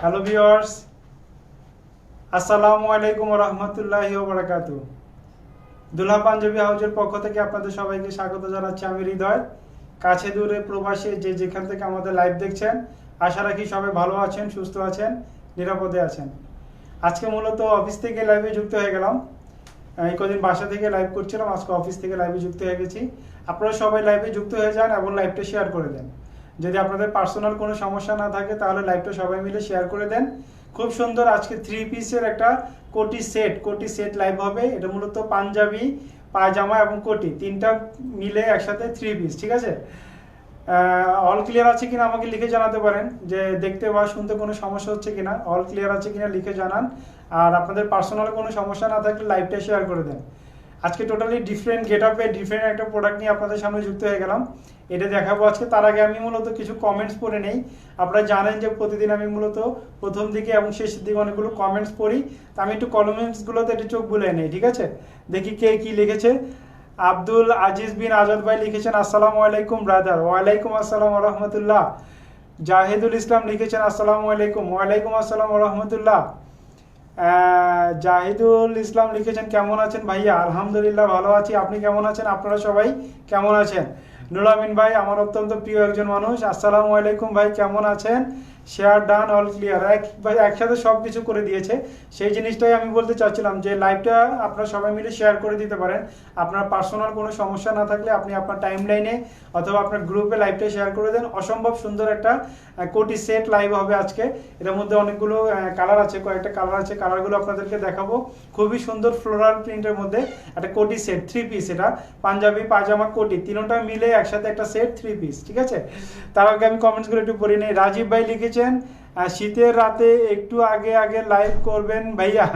Hello viewers, আসসালামু আলাইকুম ওয়া রাহমাতুল্লাহি ওয়া বারাকাতুহু। দুলহা পাঞ্জাবি হাউজের পক্ষ থেকে আপনাদের সবাইকে স্বাগত জানাচ্ছি আমি হৃদয়। কাছে দূরে প্রবাসে যে যেখান থেকে আমাদের লাইভ দেখছেন, আশা রাখি সবাই ভালো আছেন, সুস্থ আছেন, নিরাপদে আছেন। আজকে মূলত অফিস থেকে লাইভে যুক্ত হয়ে গেলাম। এই কদিন বাসা থেকে লাইভ করছিলাম, আজকে অফিস থেকে লাইভে যুক্ত হয়ে গেছি। আপনারা সবাই লাইভে যুক্ত হয়ে যান এবং লাইভটা শেয়ার করে দেন। যদি আপনাদের পার্সোনাল কোনো সমস্যা না থাকে তাহলে লাইভটা সবাই মিলে শেয়ার করে দেন। খুব সুন্দর আজকে 3 পিসের একটা কোটি সেট লাইভ হবে। এটা মূলত পাঞ্জাবি, পায়জামা এবং কোটি তিনটা মিলে একসাথে 3 পিস, ঠিক আছে? অল ক্লিয়ার আছে কিনা আমাকে লিখে জানাতে পারেন, যে দেখতে বা শুনতে কোনো সমস্যা হচ্ছে কিনা। অল ক্লিয়ার আছে কিনা লিখে জানান। আর আপনাদের পার্সোনাল কোনো সমস্যা না থাকলে লাইভটা শেয়ার করে দেন। আজকে টোটালি ডিফারেন্ট গেট আপে ডিফারেন্ট একটা প্রোডাক্ট নিয়ে আপনাদের সামনে যুক্ত হয়ে গেলাম। এটা দেখাবো আজকে। তার আগে আমি মূলত কিছু কমেন্টস পড়ে নেই। আপনারা জানেন যে প্রতিদিন আমি মূলত প্রথম দিকে এবং শেষের দিকে অনেকগুলো কমেন্টস পড়ি। তা আমি একটু কমেন্টসগুলোতে একটু চোখ বুলে নেই, ঠিক আছে? দেখি কে কি লিখেছে। আব্দুল আজিজ বিন আজাদ ভাই লিখেছেন আসসালামু আলাইকুম ব্রাদার। ওয়ালাইকুম আসসালাম ওয়া রাহমাতুল্লাহ। জাহিদুল ইসলাম লিখেছেন আসসালামু আলাইকুম। ওয়ালাইকুম আসসালাম ওয়া রাহমাতুল্লাহ। জাহিদুল ইসলাম লিখেছেন কেমন আছেন ভাইয়া? আলহামদুলিল্লাহ ভালো আছি, আপনি কেমন আছেন? আপনারা সবাই কেমন আছেন? নুরুল আমিন ভাই আমার অত্যন্ত প্রিয় একজন মানুষ, আসসালামু আলাইকুম ভাই, কেমন আছেন? Share done, all clear. ভাই একসাথে সব কিছু করে দিয়েছে। সেই জিনিসটাই আমি বলতে চাচ্ছিলাম যে লাইভটা আপনারা সবাই মিলে শেয়ার করে দিতে পারেন। আপনার পার্সোনাল কোনো সমস্যা না থাকলে আপনি আপনার টাইম লাইনে অথবা আপনার গ্রুপে লাইভটা শেয়ার করে দেন। অসম্ভব সুন্দর একটা কোটি সেট লাইভ হবে আজকে। এটার মধ্যে অনেকগুলো কালার আছে, কয়েকটা কালার আছে, কালারগুলো আপনাদেরকে দেখাবো। খুবই সুন্দর ফ্লোরাল প্রিন্টের মধ্যে একটা কোটি সেট 3 পিস। এটা পাঞ্জাবি, পায়জামা, কোটি তিনটা মিলে একসাথে একটা সেট 3 পিস, ঠিক আছে? তার আগে আমি কমেন্টসগুলো একটু পড়ে নিই। রাজীব ভাই লিখেছেন শীতের রাতে একটু আগে আগে লাইভ করবেন ভাইয়া।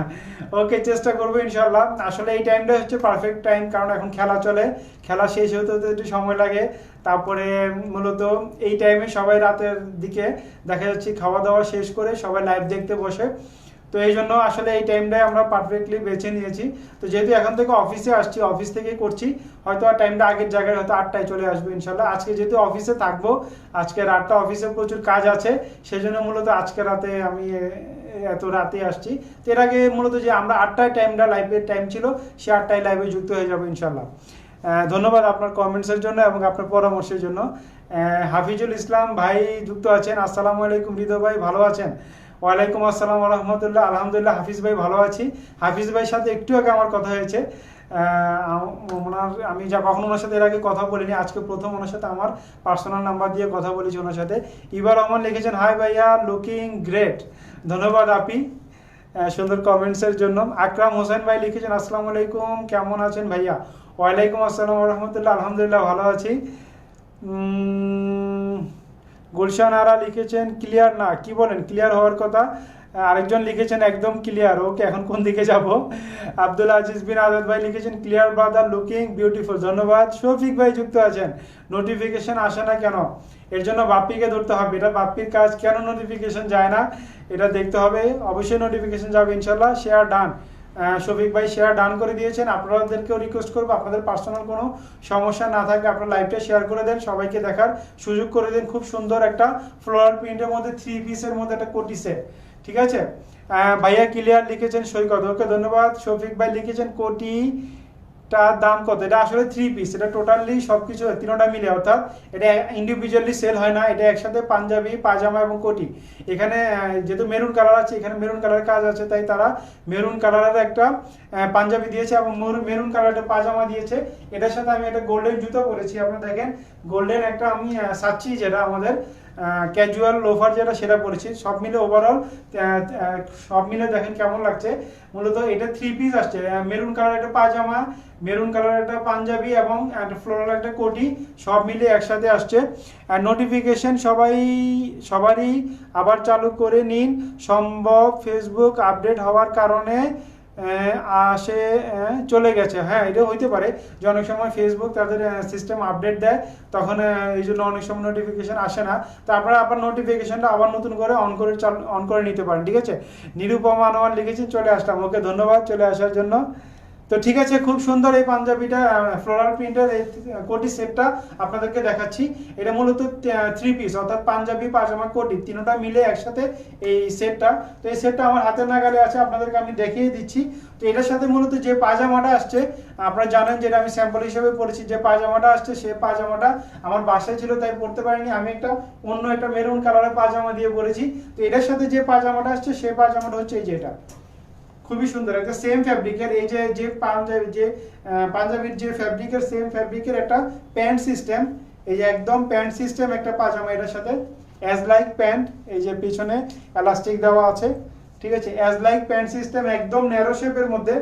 ওকে, চেষ্টা করবো ইনশাল্লাহ। আসলে এই টাইমটা হচ্ছে পারফেক্ট টাইম, কারণ এখন খেলা চলে, খেলা শেষ হতে হতে একটু সময় লাগে। তারপরে মূলত এই টাইমে সবাই রাতের দিকে দেখা যাচ্ছে খাওয়া দাওয়া শেষ করে সবাই লাইভ দেখতে বসে। তো এই জন্য আসলে এই টাইমটাই আমরা পারফেক্টলি বেছে নিয়েছি। তো যেহেতু এখন থেকে অফিসে আসছি, অফিস থেকেই করছি, হয়তো আর টাইমটা আগের জায়গায় হয়তো 8টায় চলে আসবে ইনশাল্লাহ। আজকে যেহেতু অফিসে থাকবো, আজকে রাতটা অফিসে প্রচুর কাজ আছে, সেই জন্য মূলত আজকে রাতে আমি এত রাতে আসছি। তো এর আগে মূলত যে আমরা 8টায় টাইমটা লাইভের টাইম ছিল, সে 8টায় লাইভে যুক্ত হয়ে যাবো ইনশাল্লাহ। ধন্যবাদ আপনার কমেন্টসের জন্য এবং আপনার পরামর্শের জন্য। হাফিজুল ইসলাম ভাই যুক্ত আছেন, আসসালামু আলাইকুম হৃদয় ভাই, ভালো আছেন? ওয়ালাইকুম আসসালাম ওয়া রাহমাতুল্লাহ। আলহামদুলিল্লাহ হাফিজ ভাই ভালো আছি। হাফিজ ভাইয়ের সাথে একটু আগে আমার কথা হয়েছে। আমি যা কখনো ওনার সাথে এর আগে কথা বলিনি, আজকে প্রথম ওনার সাথে আমার পার্সোনাল নাম্বার দিয়ে কথা বলেছি ওনার সাথে। ইবার রহমান লিখেছেন হাই ভাইয়া, লুকিং গ্রেট। ধন্যবাদ আপি সুন্দর কমেন্টসের জন্য। আকরাম হোসেন ভাই লিখেছেন আসসালামু আলাইকুম, কেমন আছেন ভাইয়া? ওয়ালাইকুম আসসালাম ওয়া রাহমাতুল্লাহ। আলহামদুলিল্লাহ ভালো আছি। গুলশান আরা লিখেছেন ক্লিয়ার না, কি বলেন? ক্লিয়ার হওয়ার কথা। আরেকজন লিখেছেন একদম ক্লিয়ার। ওকে, এখন কোন দিকে যাব? আব্দুল আজিজ বিন আজাদ ভাই লিখেছেন ক্লিয়ার ব্রাদার, লুকিং বিউটিফুল। ধন্যবাদ। শফিক ভাই যুক্ত আছেন, নোটিফিকেশন আসে না কেন? এর জন্য বাপ্পিকে ধরতে হবে, এটা বাপ্পির কাজ। কেন নোটিফিকেশন যায় না এটা দেখতে হবে। অবশ্যই নোটিফিকেশন যাবে ইনশাল্লাহ। শেয়ার ডান, শফিক ভাই শেয়ার ডান করে দিয়েছেন। আপনাদেরকেও রিকোয়েস্ট করবো, আপনাদের পার্সোনাল কোনো সমস্যা না থাকলে আপনার লাইভটা শেয়ার করে দেন, সবাইকে দেখার সুযোগ করে দিন। খুব সুন্দর একটা ফ্লোরাল প্রিন্টের মধ্যে 3 পিসের মধ্যে একটা কোটি সেট, ঠিক আছে? ভাইয়া ক্লিয়ার লিখেছেন সৈকত। ওকে, ধন্যবাদ। শফিক ভাই লিখেছেন কোটিটার দাম কত? এটা আসলে 3 পিস, এটা টোটালি সব কিছু তিনটা মিলে, অর্থাৎ এটা ইন্ডিভিজুয়ালি সেল হয় না, এটা একসাথে পাঞ্জাবি, পায়জামা এবং কোটি। এখানে যেহেতু মেরুন কালার আছে, এখানে মেরুন কালারের কাজ আছে, তাই তারা মেরুন কালারের একটা পাঞ্জাবি দিয়েছে এবং মেরুন কালারের একটা পায়জামা দিয়েছে। এটার সাথে আমি একটা গোল্ডেন জুতো পরেছি, আপনারা দেখেন গোল্ডেন একটা আমি সাচ্ছি, যেটা আমাদের ক্যাজুয়াল লোফার যেটা, সেটা পরেছি। সব মিলে ওভারঅল সব মিলে দেখেন কেমন লাগছে। মূলত এটা 3 পিস আসছে, মেরুন কালার একটা পায়জামা, মেরুন কালার একটা পাঞ্জাবি এবং একটা ফ্লোরাল একটা কোটি, সব মিলে একসাথে আসছে। নোটিফিকেশন সবারই আবার চালু করে নিন সম্ভব, ফেসবুক আপডেট হওয়ার কারণে আসে চলে গেছে। হ্যাঁ, এটা হইতে পারে যে অনেক সময় ফেসবুক তাদের সিস্টেম আপডেট দেয়, তখন এই জন্য অনেক সময় নোটিফিকেশন আসে না। তো আপনারা আবার নোটিফিকেশনটা আবার নতুন করে অন করে নিতে পারেন, ঠিক আছে? নিরুপমা আনোয়ার লিখেছেন চলে আসলাম। ওকে, ধন্যবাদ চলে আসার জন্য। তো ঠিক আছে, খুব সুন্দর এই পাঞ্জাবিটা ফ্লোরাল প্রিন্টের এই কোটি সেটটা আপনাদেরকে দেখাচ্ছি। এটা মূলত 3 পিস, অর্থাৎ পাঞ্জাবি পাজামা কোটি তিনটা মিলে একসাথে এই সেটটা। তো এই সেটটা আমার হাতের নাগালে আছে, আপনাদেরকে আমি দেখিয়ে দিচ্ছি। তো এটার সাথে মূলত যে পাজামাটা আসছে, আপনারা জানেন যেটা আমি স্যাম্পল হিসেবে পরেছি, যে পাজামাটা আসছে সেই পাজামাটা আমার বাসায় ছিল তাই পরতে পারিনি, আমি অন্য একটা মেরুন কালারের পাজামা দিয়ে পরেছি। তো এটার সাথে যে পাজামাটা আসছে সেই পাজামাটা হচ্ছে এই যেটা, খুবই সুন্দর একটা সেম ফ্যাব্রিকের, এই যে পাঞ্জাবির যে ফ্যাব্রিকের সেম ফ্যাব্রিকের একটা প্যান্ট সিস্টেম, এই যে একদম প্যান্ট সিস্টেম একটা পাজামা এটার সাথে, অ্যাজ লাইক প্যান্ট, এই যে পিছনে এলাস্টিক দেওয়া আছে, ঠিক আছে, অ্যাজ লাইক প্যান্ট সিস্টেম, একদম ন্যারো শেপের মধ্যে,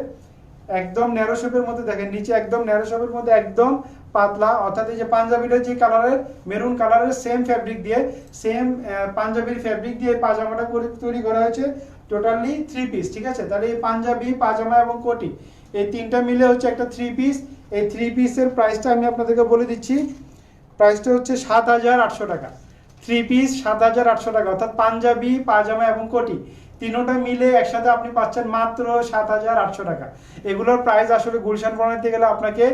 একদম ন্যারো শেপের মধ্যে, দেখেন নিচে একদম ন্যারো শেপের মধ্যে একদম পাতলা, অর্থাৎ এই যে পাঞ্জাবিটা যে কালারের মেরুন কালারের সেম ফ্যাব্রিক দিয়ে, সেম পাঞ্জাবির ফ্যাব্রিক দিয়ে পাজামাটা তৈরি করা হয়েছে, টোটালি 3 পিস, ঠিক আছে। তাহলে এই পাঞ্জাবি পাজামা এবং কোটি এই তিনটা মিলে হচ্ছে একটা 3 পিস। এই 3 পিসের প্রাইসটা আমি আপনাদেরকে বলে দিচ্ছি, প্রাইসটা হচ্ছে 7,800 টাকা। 3 পিস 7,800 টাকা, অর্থাৎ পাঞ্জাবি পাজামা এবং কোটি তিনোটা মিলে একসাথে আপনি পাচ্ছেন মাত্র 7,800 টাকা। এগুলোর প্রাইস আসলে গুলশান বানাতে গেলে আপনাকে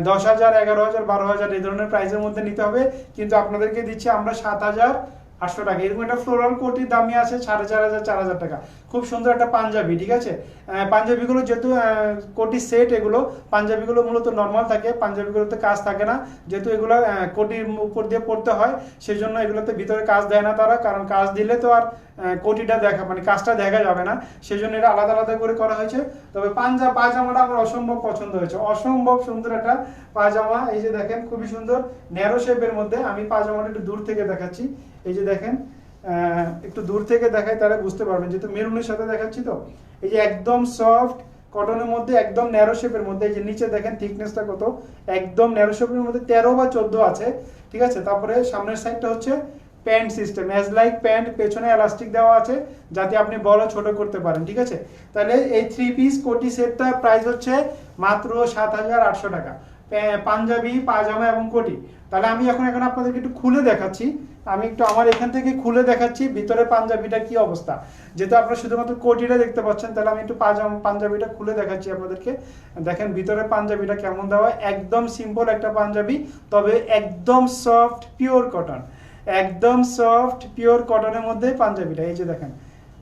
10,000, 11,000, 12,000 এই ধরনের প্রাইসের মধ্যে নিতে হবে, কিন্তু আপনাদেরকে দিচ্ছি আমরা 7,800 টাকা। এরকম একটা ফ্লোরাল কোটির দামই আছে 4,500, 4,000 টাকা। খুব সুন্দর একটা পাঞ্জাবি, ঠিক আছে। পাঞ্জাবিগুলো যেহেতু কোটি সেট, এগুলো পাঞ্জাবিগুলো মূলত নর্মাল থাকে, পাঞ্জাবিগুলোতে কাজ থাকে না, যেহেতু এগুলো কোটির উপর দিয়ে পড়তে হয়, সেই জন্য এগুলোতে ভিতরে কাজ দেয় না তারা, কারণ কাজ দিলে তো আর কোটিটা দেখা মানে কাজটা দেখা যাবে না, সেই জন্য এটা আলাদা আলাদা করে করা হয়েছে। তবে পায়জামাটা আমার অসম্ভব পছন্দ হয়েছে, অসম্ভব সুন্দর একটা পায়জামা। এই যে দেখেন খুবই সুন্দর ন্যারো শেপের মধ্যে, আমি পায়জামাটা একটু দূর থেকে দেখাচ্ছি, এই যে দেখেন একটু দূর থেকে দেখাই তাহলে বুঝতে পারবেন, যেহেতু মেরুনের সাথে দেখাচ্ছি। তো এই যে একদম সফট কটনের মধ্যে, একদম ন্যারো শেপের মধ্যে, এই যে নিচে দেখেন থিকনেসটা কত, একদম ন্যারো শেপের মধ্যে 13 বা 14 আছে, ঠিক আছে। তারপরে সামনের সাইডটা হচ্ছে pant system, as like pant, পেছনে এলাস্টিক দেওয়া আছে যাতে আপনি বড় ছোট করতে পারেন, ঠিক আছে। তাহলে এই 3 পিস কোটি সেটটার প্রাইস হচ্ছে মাত্র 7,800 টাকা, পাঞ্জাবি পাজামা এবং কোটি। তাহলে আমি এখন আপনাদেরকে একটু খুলে দেখাচ্ছি, আমি একটু আমার এখান থেকে খুলে দেখাচ্ছি ভিতরে পাঞ্জাবিটা কি অবস্থা। যেহেতু আপনারা শুধুমাত্র কোটিটা দেখতে পাচ্ছেন, তাহলে আমি একটু পাঞ্জাবিটা খুলে দেখাচ্ছি আপনাদেরকে। দেখেন ভিতরে পাঞ্জাবিটা কেমন দেওয়া, একদম সিম্পল একটা পাঞ্জাবি, তবে একদম সফট পিওর কটন, একদম সফট পিওর কটনের মধ্যে পাঞ্জাবিটা, এই যে দেখেন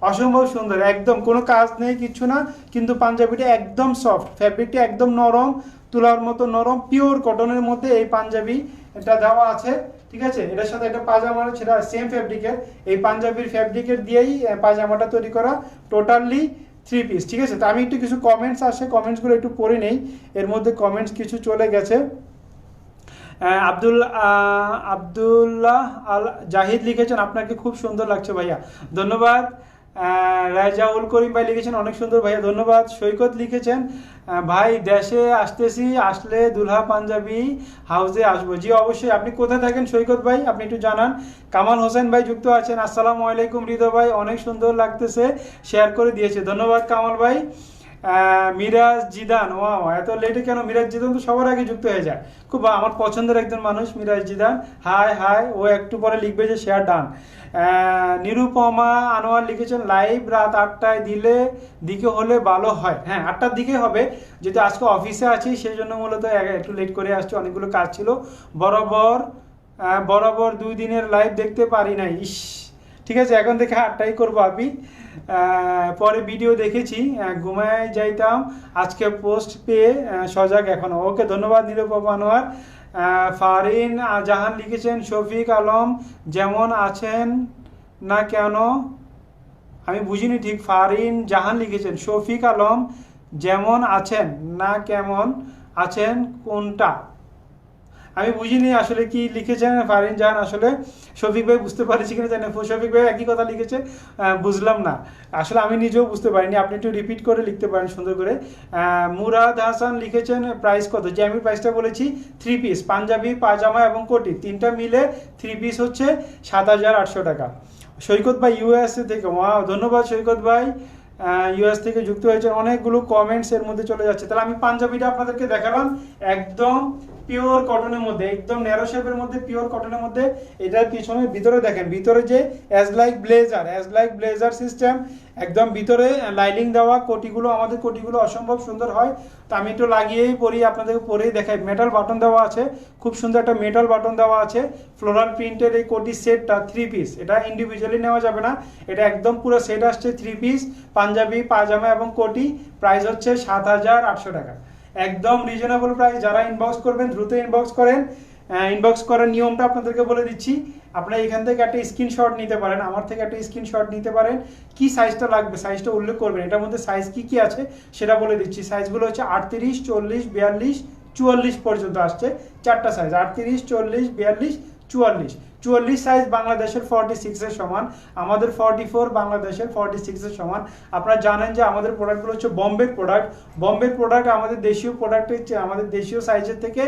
অসম্ভব সুন্দর, একদম কোনো কাজ নেই কিচ্ছু না, কিন্তু পাঞ্জাবিটা একদম সফট, ফ্যাব্রিকটা একদম নরম, তুলার মতো নরম, পিওর কটনের মধ্যে এই পাঞ্জাবি এটা দেওয়া আছে, ঠিক আছে। এটার সাথে একটা পাজামা সেটা সেম ফ্যাব্রিকের, এই পাঞ্জাবির ফ্যাব্রিকের দিয়েই পাজামাটা তৈরি করা, টোটালি 3 পিস, ঠিক আছে। তো আমি একটু কিছু কমেন্টস আসে, কমেন্টসগুলো একটু পড়ে নেই, এর মধ্যে কমেন্টস কিছু চলে গেছে। আব্দুল্লাহ আল জাহিদ লিখেছেন আপনাকে খুব সুন্দর লাগছে ভাইয়া, ধন্যবাদ। রাজাউল করিম ভাই লিখেছেন অনেক সুন্দর ভাইয়া, ধন্যবাদ। সৈকত লিখেছেন ভাই দেশে আসতেছি, আসলে দুলহা পাঞ্জাবি হাউসে আসবো। জি অবশ্যই, আপনি কোথায় থাকেন সৈকত ভাই আপনি একটু জানান। কামাল হোসেন ভাই যুক্ত আছেন, আসসালামু আলাইকুম। হৃদয় ভাই অনেক সুন্দর লাগতেছে, শেয়ার করে দিয়েছে, ধন্যবাদ কামাল ভাই। মিরাজ জিদান, ও এত লেটে কেন? মিরাজ জিদান তো সবার আগে যুক্ত হয়ে যায়, খুব আমার পছন্দের একজন মানুষ মিরাজ জিদান, হাই হাই। ও একটু পরে লিখবে যে শেয়ার ডান। নিরুপমা আনোয়ার লিখেছেন লাইভ রাত 8টায় দিকে হলে ভালো হয়। হ্যাঁ 8টার দিকে হবে, যেহেতু আজকে অফিসে আছি সেই জন্য মূলত একটু লেট করে আসছি, অনেকগুলো কাজ ছিল। বরাবর 2 দিনের লাইভ দেখতে পারি নাই, ইস। ঠিক আছে, এখন থেকে 8টাই করবো আপনি। পরে ভিডিও দেখেছি, ঘুমায় যাইতাম, আজকে পোস্ট পেয়ে সজাগ এখনো। ওকে ধন্যবাদ নিরুপমা আনোয়ার। ফারিন জাহান লিখেছেন শফিক আলম যেমন আছেন না কেন, আমি বুঝিনি ঠিক। ফারিন জাহান লিখেছেন শফিক আলম যেমন আছেন না কেমন আছেন কোনটা, আমি বুঝিনি আসলে কি লিখেছেন ফারিন জাহান। আসলে শফিক ভাই বুঝতে পারছি কিনা জানি, শফিক ভাই একই কথা লিখেছে, বুঝলাম না আসলে, আমি নিজেও বুঝতে পারিনি, আপনি একটু রিপিট করে লিখতে পারেন সুন্দর করে। মুরাদ হাসান লিখেছেন প্রাইস কত, যে আমি প্রাইসটা বলেছি 3 পিস পাঞ্জাবি পাজামা এবং কোটি তিনটা মিলে 3 পিস হচ্ছে 7,800 টাকা। সৈকত ভাই ইউএসএ থেকে, ধন্যবাদ সৈকত ভাই, ইউএস থেকে যুক্ত হয়েছে। অনেকগুলো কমেন্টস এর মধ্যে চলে যাচ্ছে। তাহলে আমি পাঞ্জাবিটা আপনাদেরকে দেখালাম, একদম পিওর কটনের মধ্যে, একদম ন্যারো শেপের মধ্যে, পিওর কটনের মধ্যে। এটার পিছনে ভিতরে দেখেন, ভিতরে যে অ্যাজ লাইক ব্লেজার সিস্টেম, একদম ভিতরে লাইনিং দেওয়া। কোটিগুলো, আমাদের কোটিগুলো অসম্ভব সুন্দর হয়। তো আমি একটু লাগিয়েই পরি, আপনাদেরকে পরেই দেখাই। মেটাল বাটন দেওয়া আছে, খুব সুন্দর একটা মেটাল বাটন দেওয়া আছে। ফ্লোরাল প্রিন্টের এই কোটি সেটটা 3 পিস, এটা ইন্ডিভিজুয়ালি নেওয়া যাবে না, এটা একদম পুরো সেট আসছে 3 পিস, পাঞ্জাবি, পাজামা এবং কোটি। প্রাইস হচ্ছে 7,800 টাকা, একদম রিজনেবল প্রাইস। যারা ইনবক্স করবেন দ্রুত ইনবক্স করেন। ইনবক্স করার নিয়মটা আপনাদেরকে বলে দিচ্ছি। আপনারা এখান থেকে একটা স্ক্রিনশট নিতে পারেন, আমার থেকে একটা স্ক্রিনশট নিতে পারেন। কি সাইজটা লাগবে সাইজটা উল্লেখ করবেন, এটার মধ্যে সাইজ কি কি আছে সেটা বলে দিচ্ছি। সাইজগুলো হচ্ছে 38, 40, 42, 44 পর্যন্ত আসছে, 4টা সাইজ, 38, 40, 42, 44। 44 সাইজ বাংলাদেশের 46 এর সমান, আমাদের 44 বাংলাদেশের 46 এর সমান। আপনারা জানেন যে আমাদের প্রোডাক্টগুলো হচ্ছে বম্বের প্রোডাক্ট আমাদের দেশীয় প্রোডাক্টের চেয়ে, আমাদের দেশীয় সাইজের থেকে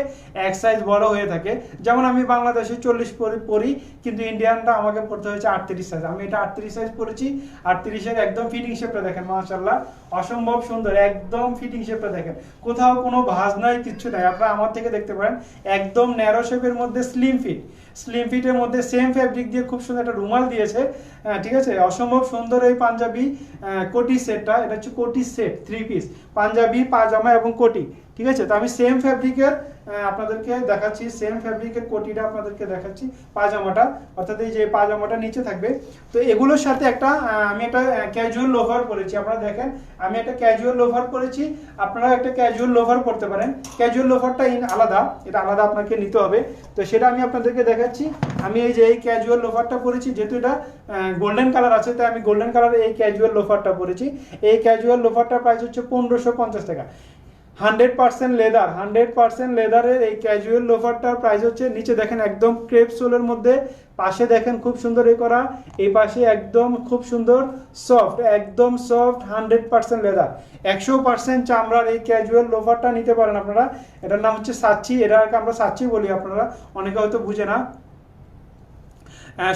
এক সাইজ বড় হয়ে থাকে। যেমন আমি বাংলাদেশে 40 পরি, কিন্তু ইন্ডিয়ানটা আমাকে পড়তে হয়েছে 38 সাইজ। আমি এটা 38 সাইজ পরেছি। 38-এর একদম ফিটিং শেপটা দেখেন, মাশাআল্লাহ অসম্ভব সুন্দর, একদম ফিটিং শেপটা দেখেন, কোথাও কোনো ভাঁজ নাই, কিচ্ছু নাই। আপনারা আমার থেকে দেখতে পারেন, একদম ন্যারো শেপের মধ্যে স্লিম ফিটের মধ্যে সেম ফ্যাব্রিক দিয়ে খুব সুন্দর একটা রুমাল দিয়েছে, ঠিক আছে। অসম্ভব সুন্দর এই পাঞ্জাবি কোটি সেটটা, এটা হচ্ছে কোটি সেট 3 পিস, পাঞ্জাবি, পাজামা এবং কোটি, ঠিক আছে। তো আমি সেম ফ্যাব্রিকের আপনাদেরকে দেখাচ্ছি, সেম ফ্যাব্রিকের কোটিটা আপনাদেরকে দেখাচ্ছি, পাজামাটা, অর্থাৎ এই যে পাজামাটা নিচে থাকবে। তো এগুলোর সাথে একটা আমি একটা ক্যাজুয়াল লোফার পরেছি, আপনারা দেখেন আমি একটা ক্যাজুয়াল লোফার পরেছি, আপনারা একটা ক্যাজুয়াল লোফার পরতে পারেন। ক্যাজুয়াল লোফারটা আলাদা, এটা আলাদা আপনাকে নিতে হবে। তো সেটা আমি আপনাদেরকে দেখাচ্ছি। আমি এই যে এই ক্যাজুয়াল লোফারটা পরেছি, যেহেতু এটা গোল্ডেন কালার আছে, তাই আমি গোল্ডেন কালারের এই ক্যাজুয়াল লোফারটা পরেছি। এই ক্যাজুয়াল লোফারটার প্রাইস হচ্ছে 1550 টাকা। 100% লেদার, 100% লেদারের এই ক্যাজুয়াল লোফারটার প্রাইস হচ্ছে, নিচে দেখেন একদম ক্রেপ সোলের মধ্যে, পাশে দেখেন খুব সুন্দর এই করা, এই পাশে একদম খুব সুন্দর সফট, একদম সফট 100% লেদার, 100% চামড়ার এই ক্যাজুয়াল লোফারটা নিতে পারেন আপনারা। এটার নাম হচ্ছে সাচ্চি, এটাকে আমরা সাচ্চি বলি, আপনারা অনেকে হয়তো বুঝে না।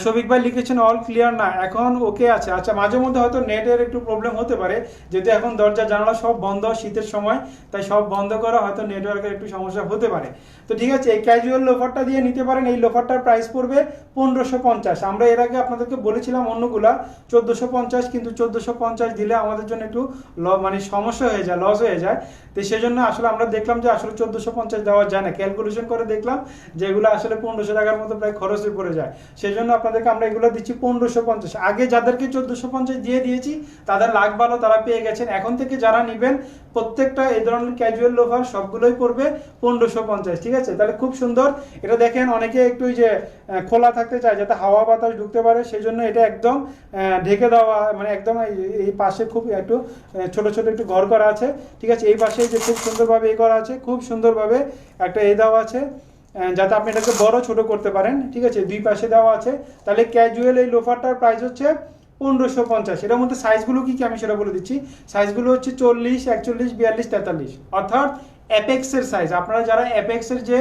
শফিক ভাই লিখেছেন অল ক্লিয়ার না, এখন ওকে আছে। আচ্ছা, মাঝে মধ্যে হয়তো নেটের একটু প্রবলেম হতে পারে, যেহেতু এখন দরজা জানালা সব বন্ধ, শীতের সময়, তাই সব বন্ধ করা, হয়তো নেটওয়ার্কের একটু সমস্যা হতে পারে। তো ঠিক আছে, এই ক্যাজুয়াল লোফারটা দিয়ে নিতে পারেন। এই লোফারটার প্রাইস পড়বে 1550। আমরা এর আগে আপনাদেরকে বলেছিলাম অন্যগুলা 1450, কিন্তু 1450 দিলে আমাদের জন্য একটু মানে সমস্যা হয়ে যায়, লস হয়ে যায়। তো সেজন্য আসলে আমরা দেখলাম যে আসলে 1450 দেওয়া যায় না, ক্যালকুলেশন করে দেখলাম যে এগুলো আসলে 1500 টাকার মতো প্রায় খরচ হয়ে পড়ে যায়। সেজন্য আপনাদেরকে আমরা এগুলো দিচ্ছি 1550। আগে যাদেরকে 1450 দিয়ে দিয়েছি তাদের লাখ ভালো, তারা পেয়ে গেছেন। এখন থেকে যারা নেবেন প্রত্যেকটা এই ধরনের ক্যাজুয়াল লোফার সবগুলোই পড়বে 1550, ঠিক আছে। তাহলে খুব সুন্দর। এটা দেখেন অনেকে একটু যে খোলা থাকতে চায় যাতে হাওয়া বাতাস ঢুকতে পারে, সেই জন্য এটা একদম ঢেকে দেওয়া, মানে একদম এই পাশে খুব একটু ছোট ছোট একটু ঘর করা আছে, ঠিক আছে। এই পাশে যে খুব সুন্দরভাবে এই করা আছে, খুব সুন্দরভাবে একটা এই দেওয়া আছে, যাতে আপনি এটাকে বড় ছোট করতে পারেন, ঠিক আছে। দুই পাশে দেওয়া আছে। তাহলে ক্যাজুয়াল এই লোফারটার প্রাইস হচ্ছে 1550। এটার মধ্যে সাইজগুলো কি কি আমি সেটা বলে দিচ্ছি। সাইজগুলো হচ্ছে 40, 41, 42, 43, অর্থাৎ অ্যাপেক্সের সাইজ। আপনারা যারা অ্যাপেক্সের যে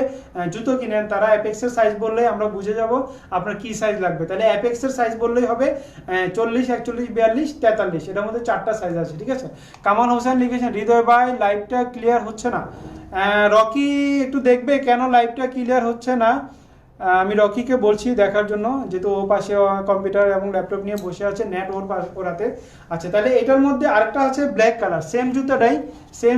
জুতো কিনেন তারা অ্যাপেক্সের সাইজ বললেই আমরা বুঝে যাব আপনার কি সাইজ লাগবে। তাহলে অ্যাপেক্সের সাইজ বললেই হবে 40, 41, 42, 43। এটার মধ্যে 4টা সাইজ আছে, ঠিক আছে। কামাল হোসেন লিখেছেন হৃদয় ভাই লাইভটা ক্লিয়ার হচ্ছে না। রকি একটু দেখবে কেন লাইভটা ক্লিয়ার হচ্ছে না। আমি রকিকে বলছি দেখার জন্য, যেহেতু ও পাশে কম্পিউটার এবং ল্যাপটপ নিয়ে বসে আছে, নেট ওর হাতে। আচ্ছা, তাহলে এটার মধ্যে আরেকটা আছে ব্ল্যাক কালার, সেম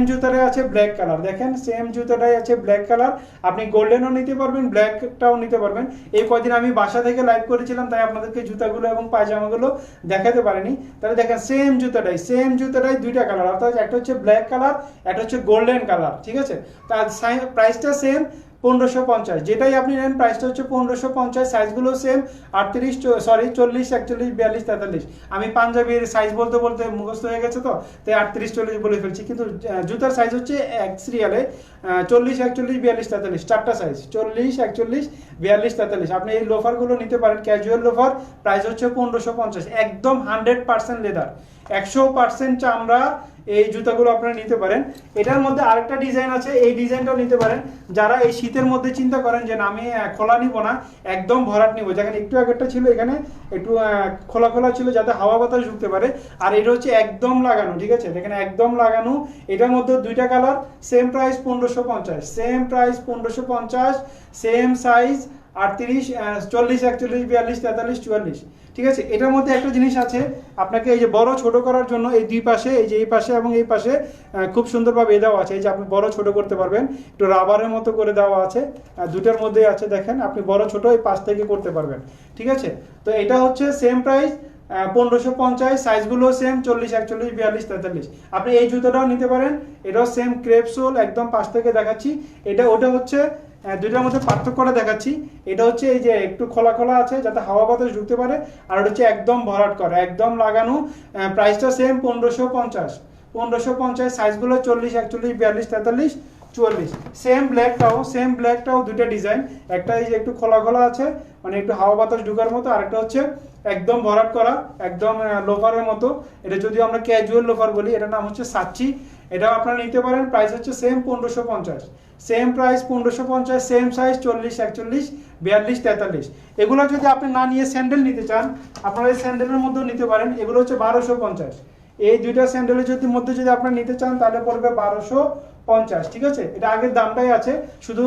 জুতাটাই আছে ব্ল্যাক কালার। দেখেন সেম জুতাটাই আছে ব্ল্যাক কালার। আপনি গোল্ডেনও নিতে পারবেন, ব্ল্যাকটাও নিতে পারবেন। এই কদিন আমি বাসা থেকে লাইভ করেছিলাম, তাই আপনাদেরকে জুতাগুলো এবং পায়জামাগুলো দেখাতে পারিনি। তাহলে দেখেন সেম জুতাটাই দুইটা কালার, অর্থাৎ একটা হচ্ছে ব্ল্যাক কালার, একটা হচ্ছে গোল্ডেন কালার, ঠিক আছে। তার প্রাইসটা সেম 1550, যেটাই আপনি নেন প্রাইসটা হচ্ছে 1550। সাইজগুলো সেম 40, 41, 42, 43। আমি পাঞ্জাবির সাইজ বলতে বলতে মুখস্থ হয়ে গেছে, তো তাই 38, 40 বলে ফেলছি, কিন্তু জুতার সাইজ হচ্ছে এক সিরিয়ালে 40, 41, 42, 43, 4টা সাইজ, 40, 41, 42, 43। আপনি এই লোফারগুলো নিতে পারেন, ক্যাজুয়াল লোফার, প্রাইস হচ্ছে 1550, একদম 100% লেদার, 100% চামড়া এই জুতাগুলো আপনারা নিতে পারেন। এটার মধ্যে আরেকটা ডিজাইন আছে, এই ডিজাইনটাও নিতে পারেন যারা এই শীতের মধ্যে চিন্তা করেন যে না আমি খোলা নিব না, একদম ভরাট নিব, যেখানে একটু আগেরটা ছিল এখানে একটু খোলা খোলা ছিল যাতে হাওয়া বাতাস ঢুকতে পারে, আর এটা হচ্ছে একদম লাগানো, ঠিক আছে, এখানে একদম লাগানো। এটার মধ্যে দুইটা colour, same price 1550, same price 1550, same size 38, 40, 41, 42, 43, 44, ঠিক আছে। এটার মধ্যে একটা জিনিস আছে, আপনাকে এই যে বড় ছোট করার জন্য এই দুই পাশে, এই যে এই পাশে এবং এই পাশে খুব সুন্দরভাবে দেওয়া আছে, এই যে আপনি বড় ছোট করতে পারবেন, একটু রাবারের মতো করে দেওয়া আছে, দুটার মধ্যে আছে দেখেন, আপনি বড় ছোট এই পাশ থেকে করতে পারবেন, ঠিক আছে। তো এটা হচ্ছে সেম প্রাইস 1550, সাইজগুলো সেম 40, 41, 42, 43। আপনি এই জুতোটাও নিতে পারেন, এটাও সেম ক্রেপ সোল, একদম পাশ থেকে দেখাচ্ছি। ওটা হচ্ছে দুইটার মধ্যে পার্থক্যটা দেখাচ্ছি। এটা হচ্ছে এই যে একটু খোলা খোলা আছে যাতে হাওয়া বাতাস ঢুকতে পারে, আর ওটা হচ্ছে একদম ভরাট করা, একদম লাগানো। প্রাইসটা সেম 1550, সাইজগুলো 40, 41, 42, 43, 44। সেম ব্ল্যাকটাও দুটো ডিজাইন, একটা এই যে একটু খোলা খোলা আছে মানে একটু হাওয়া বাতাস ঢুকার মতো, আর একটা হচ্ছে একদম ভরাট করা, একদম লোফারের মতো। এটা যদিও আমরা ক্যাজুয়াল লোফার বলি, এটার নাম হচ্ছে সাচ্চি। এটাও আপনারা নিতে পারেন, প্রাইস হচ্ছে same 1550, same price 1550, same size 40, 41, 42, 43। এগুলো যদি আপনি না নিয়ে স্যান্ডেল নিতে চান, আপনারা এই স্যান্ডেলের মধ্যেও নিতে পারেন, এগুলো হচ্ছে 1250। এই দুইটা স্যান্ডেলের মধ্যে যদি আপনারা নিতে চান তাহলে পড়বে 1250, ঠিক আছে। এটা আগের দামটাই আছে, শুধু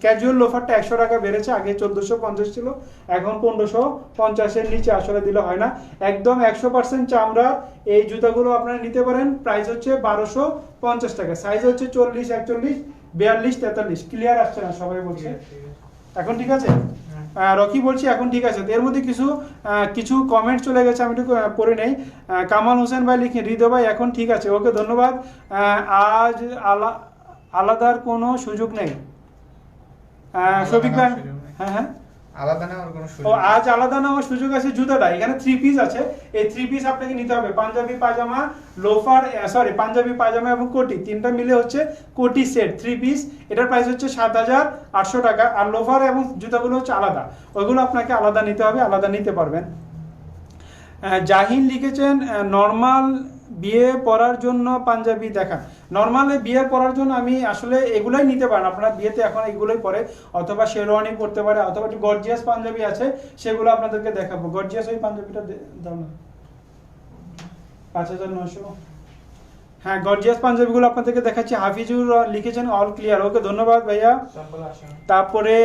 ক্যাজুয়াল লোফারটা 100 টাকা বেড়েছে, আগে 1450 ছিল, এখন 1550-এর নিচে আসলে দিলে হয় না। একদম 100% চামড়া এই জুতাগুলো আপনারা নিতে পারেন, প্রাইস হচ্ছে 1250 টাকা, সাইজ হচ্ছে 40, 41, 42, 43। ক্লিয়ার আসছে না সবাই বলছে? এখন ঠিক আছে? রকি বলছি এখন ঠিক আছে। এর মধ্যে কিছু কমেন্ট চলে গেছে, আমি একটু পড়ে নেই। কামাল হোসেন ভাই লিখে, হৃদয় ভাই এখন ঠিক আছে, ওকে ধন্যবাদ। আজ আলাদার কোনো সুযোগ নেই, শফিক ভাই। হ্যাঁ, আলাদা নেওয়ার কোনো সুযোগ আজ আলাদা নেওয়ার সুযোগ আছে। জুতাটা এখানে 3 পিস আছে, এই 3 পিস আপনাকে নিতে হবে। পাঞ্জাবি পায়জামা, লোফার, পাঞ্জাবি পায়জামা এবং কোটি, তিনটা মিলে হচ্ছে কোটি সেট 3 পিস। এটার প্রাইস হচ্ছে 7800 টাকা। আর লোফার এবং জুতাগুলো হচ্ছে আলাদা, ওইগুলো আপনাকে আলাদা নিতে হবে, আলাদা নিতে পারবেন। জাহিন লিখেছেন, নর্মাল বিয়ে পরার জন্য পাঞ্জাবি দেখা। নর্মালে বিয়ে পরার জন্য আমি আসলে এগুলাই নিতে পারেন, আপনারা বিয়েতে এখন এগুলোই পরে, অথবা শেরওয়ানি পরতে পারে, অথবা একটু গর্জিয়াস পাঞ্জাবি আছে, সেগুলো আপনাদেরকে দেখাবো। গর্জিয়াস ওই পাঞ্জাবিটা দাও না, 5900। হ্যাঁ, গর্জিয়াস পাঞ্জাবিগুলো আপনাদেরকে দেখাচ্ছি। হাফিজুর লিখেছেন অল ক্লিয়ার, ওকে ধন্যবাদ ভাইয়া। তারপরে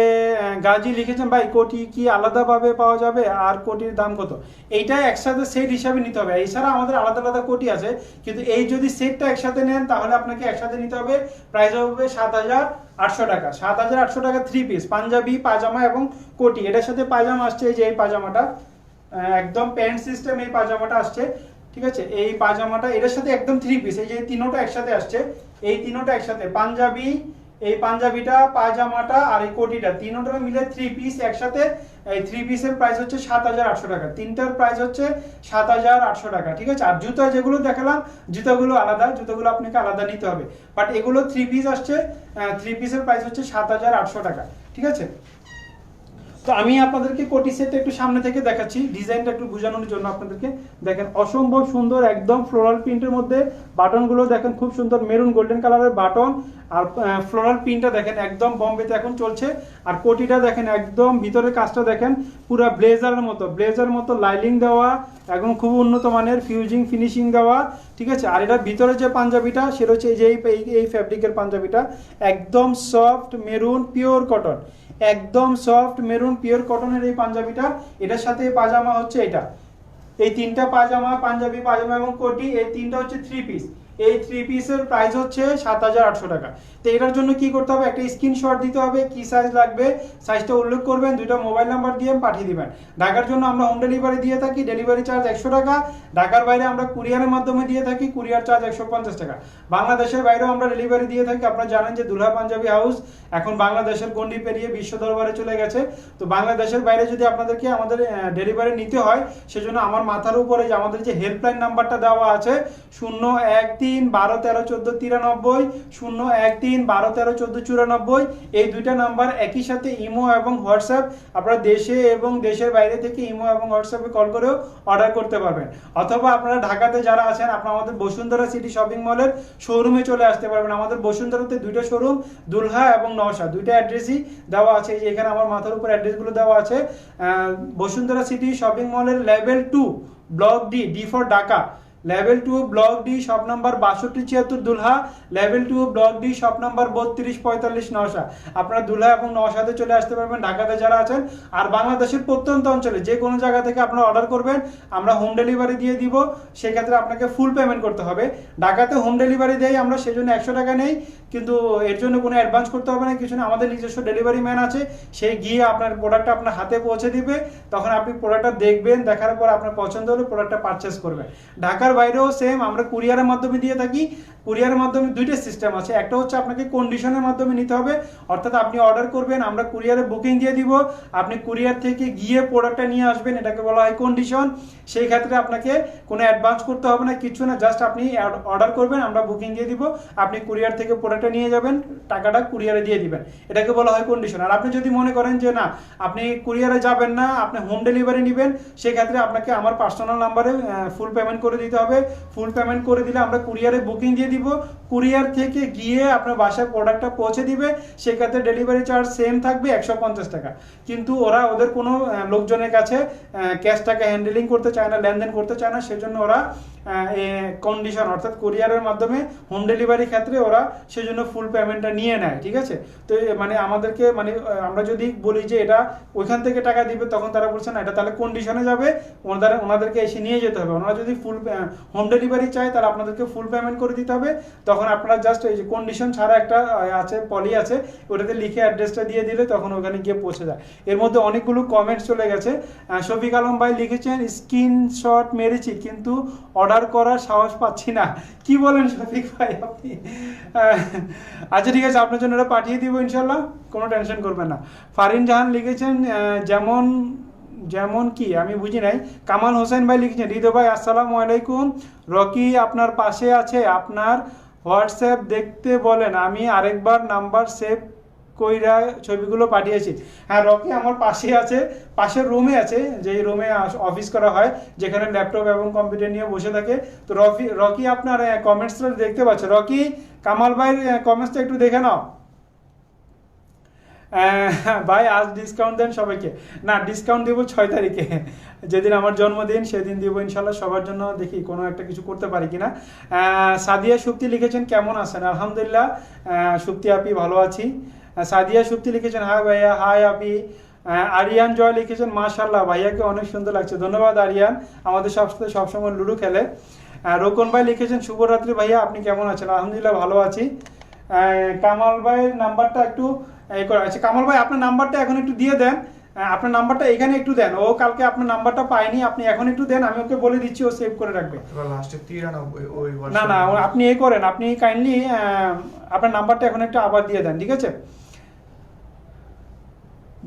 গাজী লিখেছেন, ভাই কোটি কি আলাদাভাবে পাওয়া যাবে, আর কোটির দাম কত? এইটা একসাথে সেট হিসাবে নিতে হবে, এছাড়া আমাদের আলাদা আলাদা কোটি আছে, কিন্তু এই যদি সেটটা একসাথে নেন তাহলে আপনাকে একসাথে নিতে হবে। প্রাইস হবে 7800 টাকা। 7800 টাকা 3 পিস পাঞ্জাবি, পায়জামা এবং কোটি। এটার সাথে পায়জামা আসছে, এই যে এই পায়জামাটা একদম প্যান্ট সিস্টেম, এই পায়জামাটা আসছে, ঠিক আছে। এই পায়জামাটা এটার সাথে একদম 3 পিস, এই যে তিনোটা একসাথে আসছে, এই তিনোটা একসাথে, পাঞ্জাবি, এই পাঞ্জাবিটা, পায়জামাটা আর এই কোটিটা, তিনোটা মিলে 3 পিস একসাথে। এই 3 পিসের প্রাইস হচ্ছে 7800 টাকা, তিনটার প্রাইস হচ্ছে 7800 টাকা, ঠিক আছে। আর জুতা যেগুলো দেখালাম, জুতাগুলো আলাদা, জুতাগুলো আপনাকে আলাদা নিতে হবে, বাট এগুলো 3 পিস আসছে, 3 পিসের প্রাইস হচ্ছে 7800 টাকা, ঠিক আছে। তো আমি আপনাদেরকে কোটি সেটটা একটু সামনে থেকে দেখাচ্ছি, ডিজাইনটা একটু বোঝানোর জন্য আপনাদেরকে। দেখেন অসম্ভব সুন্দর, একদম ফ্লোরাল প্রিন্টের মধ্যে বাটনগুলো দেখেন, খুব সুন্দর মেরুন গোল্ডেন কালারের বাটন, আর ফ্লোরাল প্রিন্টটা দেখেন একদম বম্বেতে এখন চলছে। আর কোটিটা দেখেন একদম ভিতরের কাজটা দেখেন পুরো ব্লেজার মতো লাইলিং দেওয়া, একদম খুব উন্নত মানের ফিউজিং ফিনিশিং দেওয়া, ঠিক আছে। আর এটার ভিতরে যে পাঞ্জাবিটা সেটা হচ্ছে এই ফ্যাব্রিকের পাঞ্জাবিটা, একদম সফট মেরুন পিওর কটন, একদম সফট মেরুন পিওর কটনের এই পাঞ্জাবিটা। এটার সাথে পাজামা হচ্ছে এটা, এই তিনটা পাজামা, পাঞ্জাবি, পাজামা এবং কোটি, এই তিনটা হচ্ছে 3 পিস। এই 3 পিসের প্রাইস হচ্ছে 7800 টাকা। তো এটার জন্য কি করতে হবে, একটা স্ক্রিনশট দিতে হবে, কি সাইজ লাগবে সাইজটা উল্লেখ করবেন, দুইটা মোবাইল নাম্বার দিয়ে পাঠিয়ে দিবেন। ঢাকার জন্য আমরা হোম ডেলিভারি দিয়ে থাকি, ডেলিভারি চার্জ 100 টাকা। ঢাকার বাইরে আমরা কুরিয়ারের মাধ্যমে দিয়ে থাকি, কুরিয়ার চার্জ 150 টাকা। বাংলাদেশের বাইরেও আমরা ডেলিভারি দিয়ে থাকি। আপনারা জানেন যে দুলহা পাঞ্জাবি হাউস এখন বাংলাদেশের গণ্ডি পেরিয়ে বিশ্ব দরবারে চলে গেছে। তো বাংলাদেশের বাইরে যদি আপনাদেরকে আমাদের ডেলিভারি নিতে হয়, সেজন্য আমার মাথার উপরে যে আমাদের যে হেল্পলাইন নাম্বারটা দেওয়া আছে 013 013 12 13 14 93, 013 12 13 14 94, এই দুইটা নাম্বার একই সাথে ইমো এবং হোয়াটসঅ্যাপ, আপনারা দেশে এবং দেশের বাইরে থেকে ইমো এবং হোয়াটসঅ্যাপে কল করেও অর্ডার করতে পারবেন। অথবা আপনারা ঢাকাতে যারা আছেন, আপনারা আমাদের বসুন্ধরা সিটি শপিং মলের শোরুমে চলে আসতে পারবেন। আমাদের বসুন্ধরাতে দুইটা শোরুম, দুলহা এবং নওশা, দুইটা অ্যাড্রেসই দেওয়া আছে। এই যে এখানে আমার মাথার উপর অ্যাড্রেসগুলো দেওয়া আছে। বসুন্ধরা সিটি শপিং মলের level 2 block D for Dhaka, level 2 block D shop number 6276 Dulha, level 2 block D shop number 3245 Nausha. আপনারা দুলহা এবং নওশাতে চলে আসতে পারবেন ঢাকাতে যারা আছেন। আর বাংলাদেশের প্রত্যন্ত অঞ্চলে যে কোনো জায়গা থেকে আপনারা অর্ডার করবেন, আমরা হোম ডেলিভারি দিয়ে দিব। সেক্ষেত্রে আপনাকে ফুল পেমেন্ট করতে হবে। ঢাকাতে হোম ডেলিভারি দেই আমরা, সেজন্য 100 টাকা নেই, কিন্তু এর জন্য কোনো অ্যাডভান্স করতে হবে না, কিছু না। আমাদের নিজস্ব ডেলিভারি ম্যান আছে, সেই গিয়ে আপনার প্রোডাক্টটা আপনার হাতে পৌঁছে দিবে। তখন আপনি প্রোডাক্টটা দেখবেন, দেখার পর আপনার পছন্দ হলে প্রোডাক্টটা পারচেস করবেন। ঢাকার বাইরেও সেম, আমরা কুরিয়ারের মাধ্যমে দিয়ে থাকি। কুরিয়ারের মাধ্যমে দুইটা সিস্টেম আছে। একটা হচ্ছে আপনাকে কন্ডিশনের মাধ্যমে নিতে হবে, অর্থাৎ আপনি অর্ডার করবেন, আমরা কুরিয়ারে বুকিং দিয়ে দিব, আপনি কুরিয়ার থেকে গিয়ে প্রোডাক্টটা নিয়ে আসবেন, এটাকে বলা হয় কন্ডিশন। সেই ক্ষেত্রে আপনাকে কোনো অ্যাডভান্স করতে হবে না, কিছু না, জাস্ট আপনি অর্ডার করবেন, আমরা বুকিং দিয়ে দিব, আপনি কুরিয়ার থেকে প্রোডাক্টটা নিয়ে যাবেন, টাকাটা কুরিয়ারে দিয়ে দিবেন, এটাকে বলা হয় কন্ডিশন। আর আপনি যদি মনে করেন যে না আপনি কুরিয়ারে যাবেন না, আপনি হোম ডেলিভারি নেবেন, সেক্ষেত্রে আপনাকে আমার পার্সোনাল নাম্বারে ফুল পেমেন্ট করে দিতে হবে। ফুল পেমেন্ট করে দিলে আমরা কুরিয়ারে বুকিং দিয়ে দিব, কুরিয়ার থেকে গিয়ে আপনার বাসায় প্রোডাক্টটা পৌঁছে দিবে। সেক্ষেত্রে ডেলিভারি চার্জ সেম থাকবে 150 টাকা। কিন্তু ওরা ওদের কোনো লোকজনের কাছে ক্যাশ টাকা হ্যান্ডেলিং করতে চায় না, লেনদেন করতে চায় না, সেজন্য ওরা কন্ডিশন অর্থাৎ কুরিয়ারের মাধ্যমে হোম ডেলিভারি ক্ষেত্রে ওরা সেজন্য ফুল পেমেন্টটা নিয়ে নেয়। ঠিক আছে, তো মানে আমাদেরকে মানে আমরা যদি বলি যে এটা ওইখান থেকে টাকা দিবে, তখন তারা বলছে না, এটা তাহলে কন্ডিশনে যাবে, ওনাদেরকে এসে নিয়ে যেতে হবে। ওনারা যদি ফুল হোম ডেলিভারি চায় তাহলে আপনাদেরকে ফুল পেমেন্ট করে দিতে হবে। তখন আপনারা জাস্ট এই যে কন্ডিশন ছাড়া একটা আছে পলি আছে, ওটাতে লিখে অ্যাড্রেসটা দিয়ে দিলে তখন ওখানে গিয়ে পৌঁছে যায়। এর মধ্যে অনেকগুলো কমেন্টস চলে গেছে। শফিক আলম ভাই লিখেছেন স্ক্রিনশট মেরেছি কিন্তু অর্ডার করার সাহস পাচ্ছি না। কি বলেন শফিক ভাই আপনি? আচ্ছা ঠিক আছে, আপনার জন্য এটা পাঠিয়ে দিব ইনশাল্লাহ, কোনো টেনশন করবেন না। ফারিন জাহান লিখেছেন যেমন কি আমি বুঝি নাই। কামাল হোসেন ভাই লিখেছেন হৃদয় ভাই আসসালামু আলাইকুম, রকি আপনার পাশে আছে, আপনার হোয়াটসঅ্যাপ দেখতে বলেন, আমি আরেকবার নাম্বার সেভ কইরা ছবিগুলো পাঠিয়েছি। হ্যাঁ, রকি আমার পাশে আছে, পাশের রুমে আছে, যেই রুমে অফিস করা হয়, যেখানে ল্যাপটপ এবং কম্পিউটার নিয়ে বসে থাকে। তো রকি আপনার কমেন্টসটা দেখতে পাচ্ছে। রকি, কামাল ভাইয়ের কমেন্টসটা একটু দেখে নাও। ভাই আজ ডিসকাউন্ট দেন সবাইকে। না, ডিসকাউন্ট দিব 6 তারিখে, যেদিন আমার জন্মদিন সেদিন দিব ইনশাল্লাহ সবার জন্য। দেখি কোনো একটা কিছু করতে পারি কিনা। সাদিয়া সুপ্তি লিখেছেন কেমন আছেন? আলহামদুলিল্লাহ সুপ্তি আপি ভালো আছি। সাদিয়া সুপ্তি লিখেছেন হাই ভাইয়া, হাই আপি। আরিয়ান জয় লিখেছেন মাশাল্লাহ ভাইয়াকে অনেক সুন্দর লাগছে। ধন্যবাদ আরিয়ান, আমাদের সাথে সবসময় লুডো খেলে। রোকন ভাই লিখেছেন শুভরাত্রি ভাইয়া, আপনি কেমন আছেন? আলহামদুলিল্লাহ ভালো আছি। কামাল ভাইয়ের নাম্বারটা একটু আচ্ছা কামাল ভাই আপনার নাম্বারটা এখন একটু দিয়ে দেন, আপনার নাম্বারটা এখানে একটু দেন। ও কালকে আপনার নাম্বারটা পাইনি, আপনি এখন একটু দেন, আমি ওকে বলে দিচ্ছি, ও সেভ করে রাখবে। না না, আপনি এই করেন, আপনি কাইন্ডলি আপনার নাম্বারটা এখন একটু আবার দিয়ে দেন, ঠিক আছে?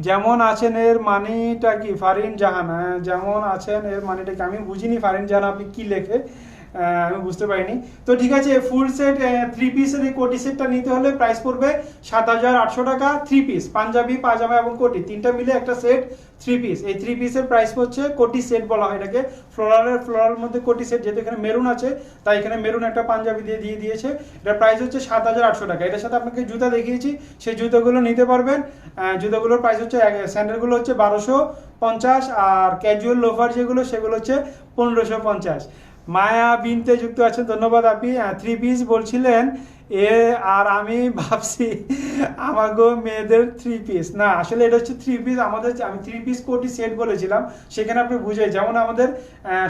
যেমন আছেন এর মানেটা কি? ফারিন জাহান, যেমন আছেন এর মানেটা কি? আমি বুঝিনি ফারিন জাহান আপনি কি লেখে, আমি বুঝতে পারিনি। তো ঠিক আছে, ফুল সেট 3 পিসের এই কোটি সেটটা নিতে হলে প্রাইস পড়বে 7,800 টাকা। 3 পিস পাঞ্জাবি, পাজামা এবং কোটি তিনটা মিলে একটা সেট 3 পিস। এই 3 পিসের প্রাইস হচ্ছে কোটি সেট বলা হয় এটাকে। ফ্লোরাল মধ্যে কোটি সেট, যেহেতু এখানে মেরুন আছে তাই এখানে মেরুন একটা পাঞ্জাবি দিয়ে দিয়েছে। এটার প্রাইস হচ্ছে 7,800 টাকা। এটার সাথে আপনাকে জুতা দেখিয়েছি, সেই জুতোগুলো নিতে পারবেন। জুতোগুলোর প্রাইস হচ্ছে, স্যান্ডেলগুলো হচ্ছে 1250, আর ক্যাজুয়াল লোফার যেগুলো সেগুলো হচ্ছে 1550। মায়া বিনতে যুক্ত আছেন, ধন্যবাদ আপনি। 3 পিস বলছিলেন আর আমি ভাবছি আমাগো মেয়েদের 3 পিস না, আসলে এটা হচ্ছে 3 পিস আমাদের। আমি 3 পিস কোটি সেট বলেছিলাম, সেখানে আপনি বুঝে, যেমন আমাদের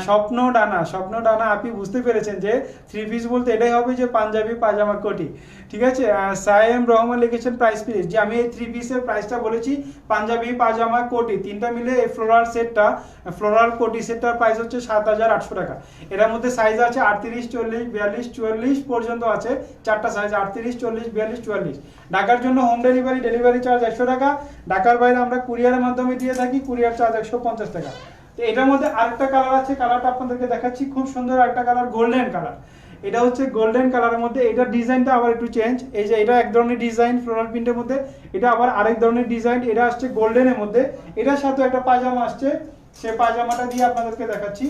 স্বপ্ন ডানা আপনি বুঝতে পেরেছেন যে 3 পিস বলতে এটাই হবে যে পাঞ্জাবি, পাজামা, কোটি, ঠিক আছে? সায়েম রহমান লিখেছেন প্রাইস প্লিজ, যে আমি এই 3 পিসের প্রাইসটা বলেছি, পাঞ্জাবি, পাজামা, কোটি তিনটা মিলে এই ফ্লোরাল কোটি সেটটার প্রাইস হচ্ছে 7,800 টাকা। এটার মধ্যে সাইজ আছে 38, 40, 42, 44 পর্যন্ত আছে, 4টা সাইজ 38, 40, 42, 44। ঢাকার জন্য হোম ডেলিভারি চার্জ 100 টাকা। ঢাকার বাইরে আমরা কুরিয়ারের মাধ্যমে দিয়ে থাকি, কুরিয়ার চার্জ 150 টাকা। তো এটার মধ্যে আরেকটা কালার আছে, কালারটা আপনাদেরকে দেখাচ্ছি, খুব সুন্দর একটা কালার, গোল্ডেন কালার। এটা হচ্ছে গোল্ডেন কালারের মধ্যে, এটা ডিজাইনটা আবার একটু চেঞ্জ। এই যে এটা এক ধরনের ডিজাইন ফ্লোরাল প্রিন্টের মধ্যে, এটা আবার আরেক ধরনের ডিজাইন, এটা আসছে গোল্ডেনের মধ্যে। এটার সাথে একটা পাজামা আসছে, সে পাজামাটা দিয়ে আপনাদেরকে দেখাচ্ছি।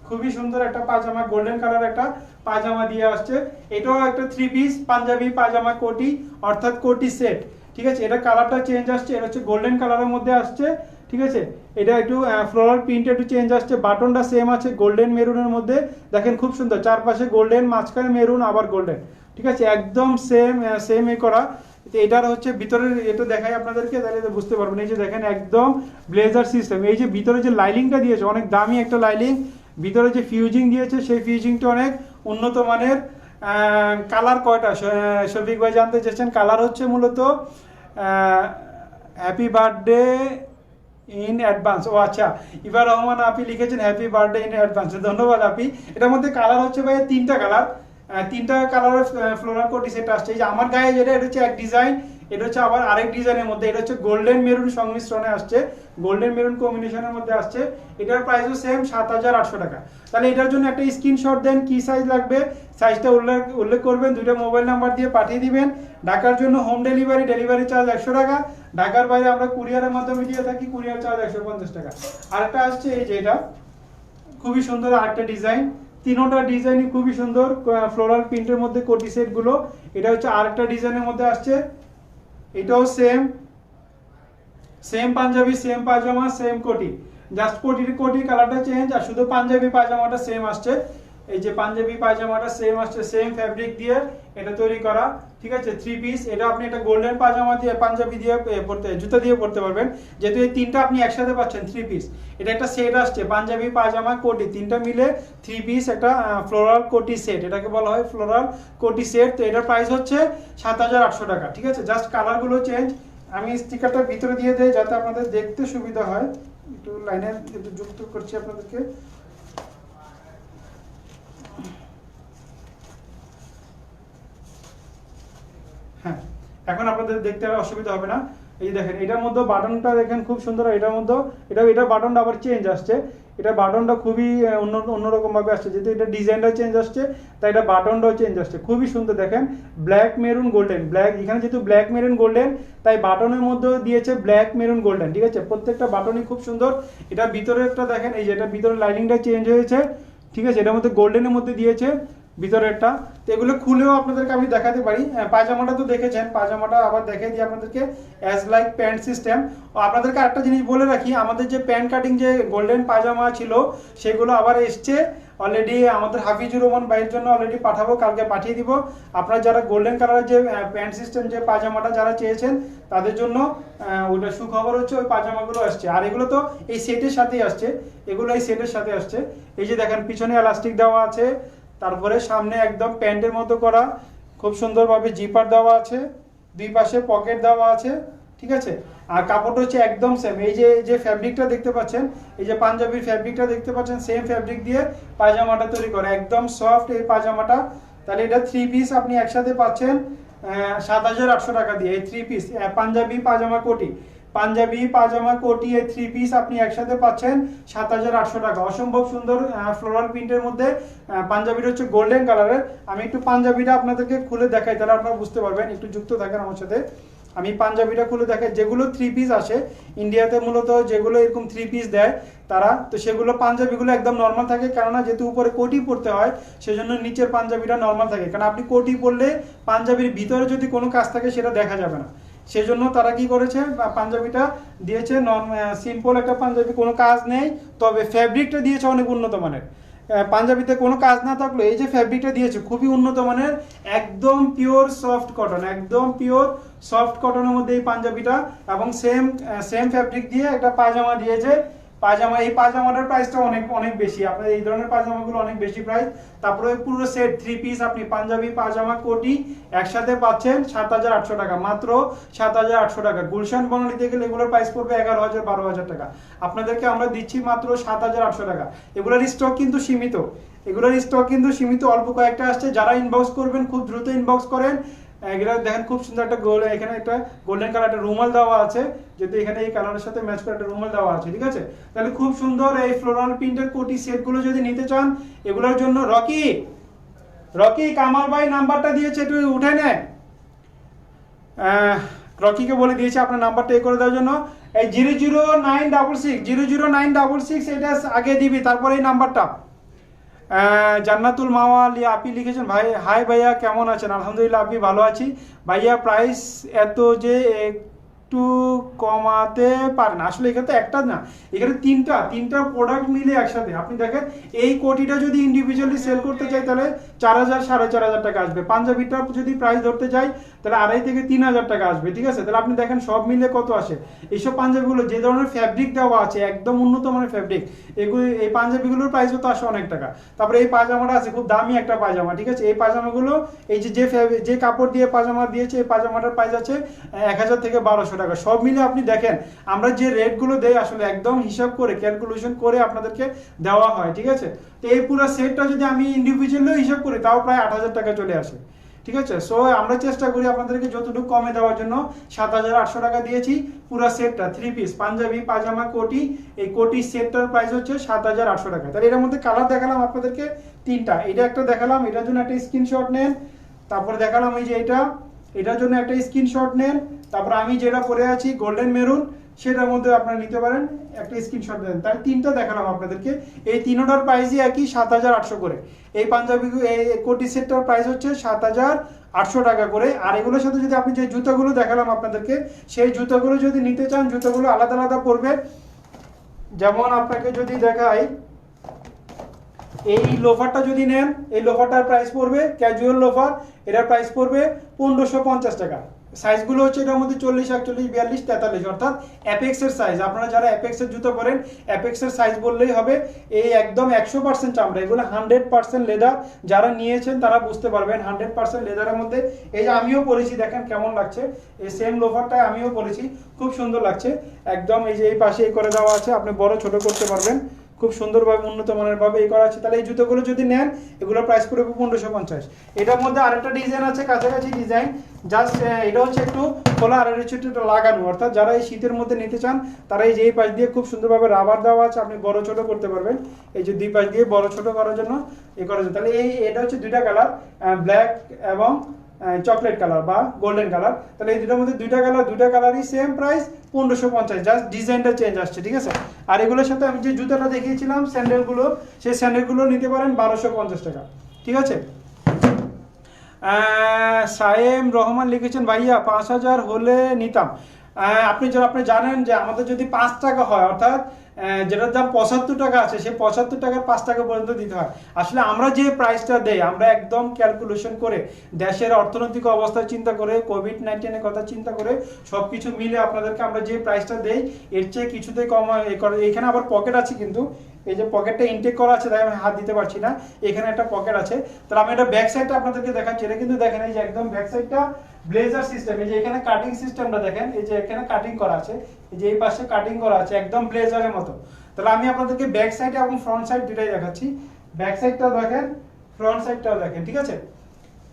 খুবই সুন্দর একটা পাজামা, গোল্ডেন কালার একটা পাজামা দিয়ে আসছে। এটাও একটা 3 পিস পাঞ্জাবি পাজামা কোটি, অর্থাৎ কোটি সেট, ঠিক আছে। এটা কালারটা চেঞ্জ আসছে, এটা হচ্ছে গোল্ডেন কালারের মধ্যে আসছে, ঠিক আছে। এটা একটু ফ্লোরাল প্রিন্ট একটু চেঞ্জ আসছে, বাটনটা সেম আছে গোল্ডেন মেরুনের মধ্যে, দেখেন খুব সুন্দর, চারপাশে গোল্ডেন, মাঝখানে মেরুন, আবার গোল্ডেন, ঠিক আছে, একদম সেম করা। এটার হচ্ছে ভিতরের, এটা দেখাই আপনাদেরকে, তাহলে বুঝতে পারবেন। এই যে দেখেন একদম ব্লেজার সিস্টেম। এই যে ভিতরে যে লাইলিংটা দিয়েছে অনেক দামি একটা লাইলিং, ভিতরে যে ফিউজিং দিয়েছে সেই ফিউজিংটা অনেক উন্নত মানের। কালার কয়টা শফিক ভাই জানতে চেয়েছেন? কালার হচ্ছে মূলত হ্যাপি বার্থডে ইন অ্যাডভান্স। ও আচ্ছা, ইভা রহমান আপনি লিখেছেন হ্যাপি বার্থডে ইন অ্যাডভান্স, ধন্যবাদ আপনি। এটার মধ্যে কালার হচ্ছে ভাই তিনটা কালার, তিনটা কালারের ফ্লোরাল কোটি সেট আসছে। এই যে আমার গায়ে যেটা, এটা হচ্ছে এক ডিজাইন, এটা হচ্ছে আবার আরেক ডিজাইনের মধ্যে, এটা হচ্ছে গোল্ডেন মেরুন সংমিশ্রণে আসছে, গোল্ডেন মেরুন কম্বিনেশনের মধ্যে আসছে। এটার প্রাইসও সেম 7,800 টাকা। তাহলে এটার জন্য একটা স্ক্রিনশট দেন, কি সাইজ লাগবে সাইজটা উল্লেখ করবেন, দুইটা মোবাইল নাম্বার দিয়ে পাঠিয়ে দিবেন। ঢাকার জন্য হোম ডেলিভারি চার্জ 100 টাকা। ঢাকার বাইরে আমরা কুরিয়ারের মাধ্যমে দিয়ে থাকি, কুরিয়ার চার্জ 150 টাকা। আরেকটা আসছে এই যে, এটা খুবই সুন্দর আরেকটা ডিজাইন, তিনোটা ডিজাইনই খুবই সুন্দর ফ্লোরাল প্রিন্টের মধ্যে কোটি সেট গুলো। এটা হচ্ছে আরেকটা ডিজাইনের মধ্যে আসছে, এটাও সেম পাঞ্জাবি, সেম পাজামা, সেম কোটি, জাস্ট কোটি কালারটা চেঞ্জ, আর শুধু পাঞ্জাবি পাজামাটা সেম আসছে। এই যে পাঞ্জাবি পাজামাটা সেম আসছে, সেম ফ্যাব্রিক দিয়ে এটা তৈরি করা, ঠিক আছে, 3 পিস। এটা আপনি একটা গোল্ডেন পাজামা দিয়ে, পাঞ্জাবি দিয়ে পড়তে, জুতা দিয়ে পড়তে পারবেন, যেহেতু এই তিনটা আপনি একসাথে পাচ্ছেন 3 পিস। এটা একটা সেট আসছে, পাঞ্জাবি পাজামা কোটি, তিনটা মিলে 3 পিস একটা ফ্লোরাল কোটি সেট, এটাকে বলা হয় ফ্লোরাল কোটি সেট। তো এটার প্রাইস হচ্ছে 7,800 টাকা, ঠিক আছে। জাস্ট কালারগুলো চেঞ্জ। আমি স্টিকারটা ভিতরে দিয়ে দেই যাতে আপনাদের দেখতে সুবিধা হয়। একটু লাইনে একটু যুক্ত করছি আপনাদেরকে। হ্যাঁ, এখন আপনাদের দেখতে আর অসুবিধা হবে না। এই দেখেন এটার মধ্যে বাটনটা দেখেন খুব সুন্দর, এটার মধ্যে এটা বাটনটা আবার চেঞ্জ আসছে, এটা বাটনটা খুবই অন্যরকম ভাবে আসছে, যেহেতু এটা ডিজাইনটা চেঞ্জ আসছে তাই এটা বাটনটাও চেঞ্জ আসছে, খুবই সুন্দর। দেখেন ব্ল্যাক মেরুন গোল্ডেন, ব্ল্যাক এখানে যেহেতু ব্ল্যাক মেরুন গোল্ডেন তাই বাটনের মধ্যে দিয়েছে ব্ল্যাক মেরুন গোল্ডেন, ঠিক আছে, প্রত্যেকটা বাটনই খুব সুন্দর। এটা ভিতরেরটা দেখেন, এই যে এটা ভিতরের লাইনিংটা চেঞ্জ হয়েছে, ঠিক আছে, এটার মধ্যে গোল্ডেনের মধ্যে দিয়েছে ভিতরেরটা। তো এগুলো খুলেও আপনাদেরকে আমি দেখাতে পারি। পাজামাটা তো দেখেছেন, পাজামাটা আবার দেখিয়ে দিই আপনাদেরকে, অ্যাজ লাইক প্যান্ট সিস্টেম। ও আপনাদেরকে একটা জিনিস বলে রাখি, আমাদের যে প্যান্ট কাটিং যে গোল্ডেন পাজামা ছিল সেগুলো আবার এসছে অলরেডি, আমাদের হাফিজুর রহমান ভাইয়ের জন্য অলরেডি পাঠাবো, কালকে পাঠিয়ে দিব। আপনারা যারা গোল্ডেন কালারের যে প্যান্ট সিস্টেম যে পাজামাটা যারা চেয়েছেন তাদের জন্য ওইটা সুখবর হচ্ছে ওই পাজামাগুলো আসছে। আর এগুলো তো এই সেটের সাথেই আসছে, এগুলো এই সেটের সাথে আসছে। এই যে দেখেন পিছনে এলাস্টিক দেওয়া আছে, তারপরে সামনে একদম প্যান্টের মতো করা, খুব সুন্দরভাবে জিপার দেওয়া আছে, দুই পাশে পকেট দেওয়া আছে, ঠিক আছে। আর কাপড়টা হচ্ছে একদম সেম, এই যে ফ্যাব্রিকটা দেখতে পাচ্ছেন, এই যে পাঞ্জাবির ফ্যাব্রিকটা দেখতে পাচ্ছেন, সেম ফ্যাব্রিক দিয়ে পায়জামাটা তৈরি করে, একদম সফট এই পায়জামাটা। তাহলে এটা 3 পিস আপনি একসাথে পাচ্ছেন 7,800 টাকা দিয়ে। এই 3 পিস পাঞ্জাবি পাজামা কোটি, পাঞ্জাবি পাজামা কোটি এই 3 পিস আপনি একসাথে পাচ্ছেন 7,800 টাকা। অসম্ভব সুন্দর ফ্লোরাল প্রিন্টের মধ্যে পাঞ্জাবিটা হচ্ছে গোল্ডেন কালারের। আমি একটু পাঞ্জাবিটা আপনাদেরকে খুলে দেখাই, তাহলে আপনারা বুঝতে পারবেন, একটু যুক্ত থাকেন আমার সাথে। আমি পাঞ্জাবিটা খুলে দেখাই, যেগুলো 3 পিস আসে ইন্ডিয়াতে মূলত যেগুলো এরকম 3 পিস দেয় তারা, তো সেগুলো পাঞ্জাবিগুলো একদম নর্মাল থাকে, কেননা যেহেতু উপরে কোটি পরতে হয় সেজন্য নিচের পাঞ্জাবিটা নর্মাল থাকে, কারণ আপনি কোটি পরলে পাঞ্জাবির ভিতরে যদি কোনো কাজ থাকে সেটা দেখা যাবে না, সেজন্য তারা কি করেছে পাঞ্জাবিটা দিয়েছে সিম্পল একটা পাঞ্জাবি, কোনো কাজ নেই, তবে ফ্যাব্রিকটা দিয়েছে অনেক উন্নত মানের। পাঞ্জাবিতে কোনো কাজ না থাকলে এই যে ফ্যাব্রিকটা দিয়েছে খুবই উন্নত মানের, একদম পিওর সফট কটন, একদম পিওর সফট কটনের মধ্যে এই পাঞ্জাবিটা, এবং সেম ফ্যাব্রিক দিয়ে একটা পায়জামা দিয়েছে। পায়জামা, এই পায়জামাটার প্রাইসটা অনেক বেশি, আপনার এই ধরনের পায়জামাগুলো অনেক বেশি প্রাইস। তারপরে পুরো সেট 3 পিস আপনি পাঞ্জাবি পায়জামা কোটি একসাথে পাচ্ছেন 7,800 টাকা, মাত্র 7,800 টাকা। গুলশান বর্ণ নিতে গেলে এগুলোর প্রাইস পড়বে 11,000 12,000 টাকা, আপনাদেরকে আমরা দিচ্ছি মাত্র 7,800 টাকা। এগুলোর স্টক কিন্তু সীমিত, অল্প কয়েকটা আসছে। যারা ইনবক্স করবেন খুব দ্রুত ইনবক্স করেন। এগুলো দেখেন খুব সুন্দর একটা এখানে একটা গোল্ডেন কালার একটা রুমাল দেওয়া আছে, যেহেতু এখানে এই কালারের সাথে ম্যাচ করে একটা রুমাল দেওয়া আছে, ঠিক আছে। তাহলে খুব সুন্দর এই ফ্লোরাল প্রিন্টের কোটি সেটগুলো যদি নিতে চান, এগুলোর জন্য রকি কামাল ভাই নাম্বারটা দিয়েছে, একটু উঠে নে। রকিকে বলে দিয়েছে আপনার নাম্বারটা এ করে দেওয়ার জন্য। এই 00966 এটা আগে দিবি, তারপরে এই নাম্বারটা। জান্নাতুল মাওয়ালি আপনি লিখেছেন, ভাই হাই ভাইয়া কেমন আছেন? আলহামদুলিল্লাহ আপনি ভালো আছি ভাইয়া। প্রাইস এত যে একটু কমাতে পারেন? আসলে এখানে তো একটা না, এখানে তিনটা প্রোডাক্ট মিলে একসাথে। আপনি দেখেন এই কোটিটা যদি ইন্ডিভিজুয়ালি সেল করতে চাই তাহলে 4000 4500 টাকা আসবে। পাঞ্জাবিটা যদি প্রাইস ধরতে যাই তাহলে 2500 থেকে 3000 টাকা আসবে, ঠিক আছে? তাহলে আপনি দেখেন সব মিলে কত আসে। এইসব পাঞ্জাবিগুলো যে ধরনের ফ্যাব্রিক দেওয়া আছে, একদম উন্নত মানের ফ্যাব্রিক, এগুলো এই পাঞ্জাবিগুলোর প্রাইসও তো আসে অনেক টাকা। তারপরে এই পাজামাটা আছে, খুব দামি একটা পাজামা, ঠিক আছে? এই পাজামাগুলো এই যে কাপড় দিয়ে পাজামা দিয়েছে, এই পাজামাটার প্রাইস আছে 1000 থেকে 1200 টাকা। সব মিলে আপনি দেখেন আমরা যে রেটগুলো দেই আসলে একদম হিসাব করে ক্যালকুলেশন করে আপনাদেরকে দেওয়া হয়, ঠিক আছে? তো এই পুরো সেটটা যদি আমি ইন্ডিভিজুয়ালি হিসাব করি তাও প্রায় 8000 টাকা চলে আসে, ঠিক আছে? সো আমরা চেষ্টা করি আপনাদেরকে যতটুকু কমে দেওয়ার জন্য। 7800 টাকা দিয়েছি পুরো সেটটা, 3 পিস পাঞ্জাবি পাজামা কোটি, এই কোটি সেটটার প্রাইস হচ্ছে 7800 টাকা। তাহলে এর মধ্যে কালার দেখালাম আপনাদেরকে তিনটা, এটা একটা দেখালাম, এটার জন্য একটা স্ক্রিনশট নেন। তারপরে দেখালাম এই যে এটার জন্য একটা স্ক্রিনশট নেন। তারপর আমি যেটা পরে আছি গোল্ডেন মেরুন, সেটার মধ্যে আপনারা নিতে পারেন, একটা স্ক্রিনশট দেন। তাহলে তিনটা দেখালাম আপনাদেরকে, এই তিনটার প্রাইসই একই 7800 করে। এই পাঞ্জাবি এই কোটি সেটটার প্রাইস হচ্ছে 7800 টাকা করে। আর এগুলোর সাথে যদি আপনি যে জুতাগুলো দেখালাম আপনাদেরকে, সেই জুতাগুলো যদি নিতে চান, জুতাগুলো আলাদা আলাদা পড়বে। যেমন আপনাকে যদি দেখাই, এই লোফারটা যদি নেন, এই লোফারটার প্রাইস পড়বে, ক্যাজুয়াল লোফার, এটার প্রাইস পড়বে 1550 টাকা। সাইজগুলো হচ্ছে এটার মধ্যে 40 41 42 43, অর্থাৎ অ্যাপেক্স এর সাইজ। আপনারা যারা অ্যাপেক্স এর জুতো পরেন, অ্যাপেক্স এর সাইজ বললেই হবে। এই একদম 100% চামড়া, এগুলো 100% লেদার। যারা নিয়েছেন তারা বুঝতে পারবেন 100% লেদারের মধ্যে। এই যে আমিও পরেছি, দেখেন কেমন লাগছে। এই সেম লোফারটা আমিও পরেছি, খুব সুন্দর লাগছে একদম। এই যে এই পাশে এই করে দেওয়া আছে, আপনি বড় ছোট করতে পারবেন, খুব সুন্দরভাবে উন্নত মানের ভাবে এই করা আছে। তাহলে এই জুতোগুলো যদি নেন, এগুলোর প্রাইস পড়বে 1550। এটার মধ্যে আরেকটা ডিজাইন আছে, কাছাকাছি ডিজাইন, জাস্ট এটা হচ্ছে একটু খোলা আর হচ্ছে একটু লাগানো। অর্থাৎ যারা এই শীতের মধ্যে নিতে চান তারা এই যে এই পাশ দিয়ে খুব সুন্দরভাবে রাবার দেওয়া আছে, আপনি বড় ছোট করতে পারবেন। এই যে দুই পাশ দিয়ে বড় ছোট করার জন্য করার জন্য। তাহলে এটা হচ্ছে দুইটা কালার, ব্ল্যাক এবং চকলেট কালার বা গোল্ডেন কালার। তাহলে এই দুটোর মধ্যে দুইটা কালারই সেম প্রাইস 1550, জাস্ট ডিজাইনটা চেঞ্জ আসছে, ঠিক আছে? আর এগুলোর সাথে আমি যে জুতাটা দেখিয়েছিলাম স্যান্ডেলগুলো, সেই স্যান্ডেলগুলো নিতে পারেন 1250 টাকা, ঠিক আছে? সায়েম রহমান লিখেছেন, ভাইয়া 5000 হলে নিতাম। আপনি জানেন যে আমাদের যদি 5 টাকা হয়, অর্থাৎ যেটার দাম 75 টাকা আছে, সেই 75 টাকার 5 টাকা পর্যন্ত দিতে হয়। আসলে আমরা যে প্রাইসটা দেই, আমরা একদম ক্যালকুলেশন করে, দেশের অর্থনৈতিক অবস্থা চিন্তা করে, কোভিড-19 কথা চিন্তা করে, সবকিছু মিলে আপনাদেরকে আমরা যে প্রাইসটা দেই, এর চেয়ে কিছুতেই কম। এখানে আবার পকেট আছে, কিন্তু এই যে পকেটটা ইনটেক করা আছে, তাই আমি হাত দিতে পারছি না। এখানে একটা পকেট আছে। তাহলে আমি এটা ব্যাক সাইডটা আপনাদেরকে দেখাচ্ছি। এটা কিন্তু দেখেন, এই যে একদম ব্যাক সাইডটা ব্লেজার সিস্টেম। এই যে এখানে কাটিং সিস্টেমটা দেখেন, এই যে এখানে কাটিং করা আছে, এই যে এই পাশে কাটিং করা আছে, একদম ব্লেজারের মতো। তাহলে আমি আপনাদেরকে ব্যাক সাইড এবং ফ্রন্ট সাইড দুটাই দেখাচ্ছি। ব্যাক সাইডটাও দেখেন, ফ্রন্ট সাইডটাও দেখেন, ঠিক আছে?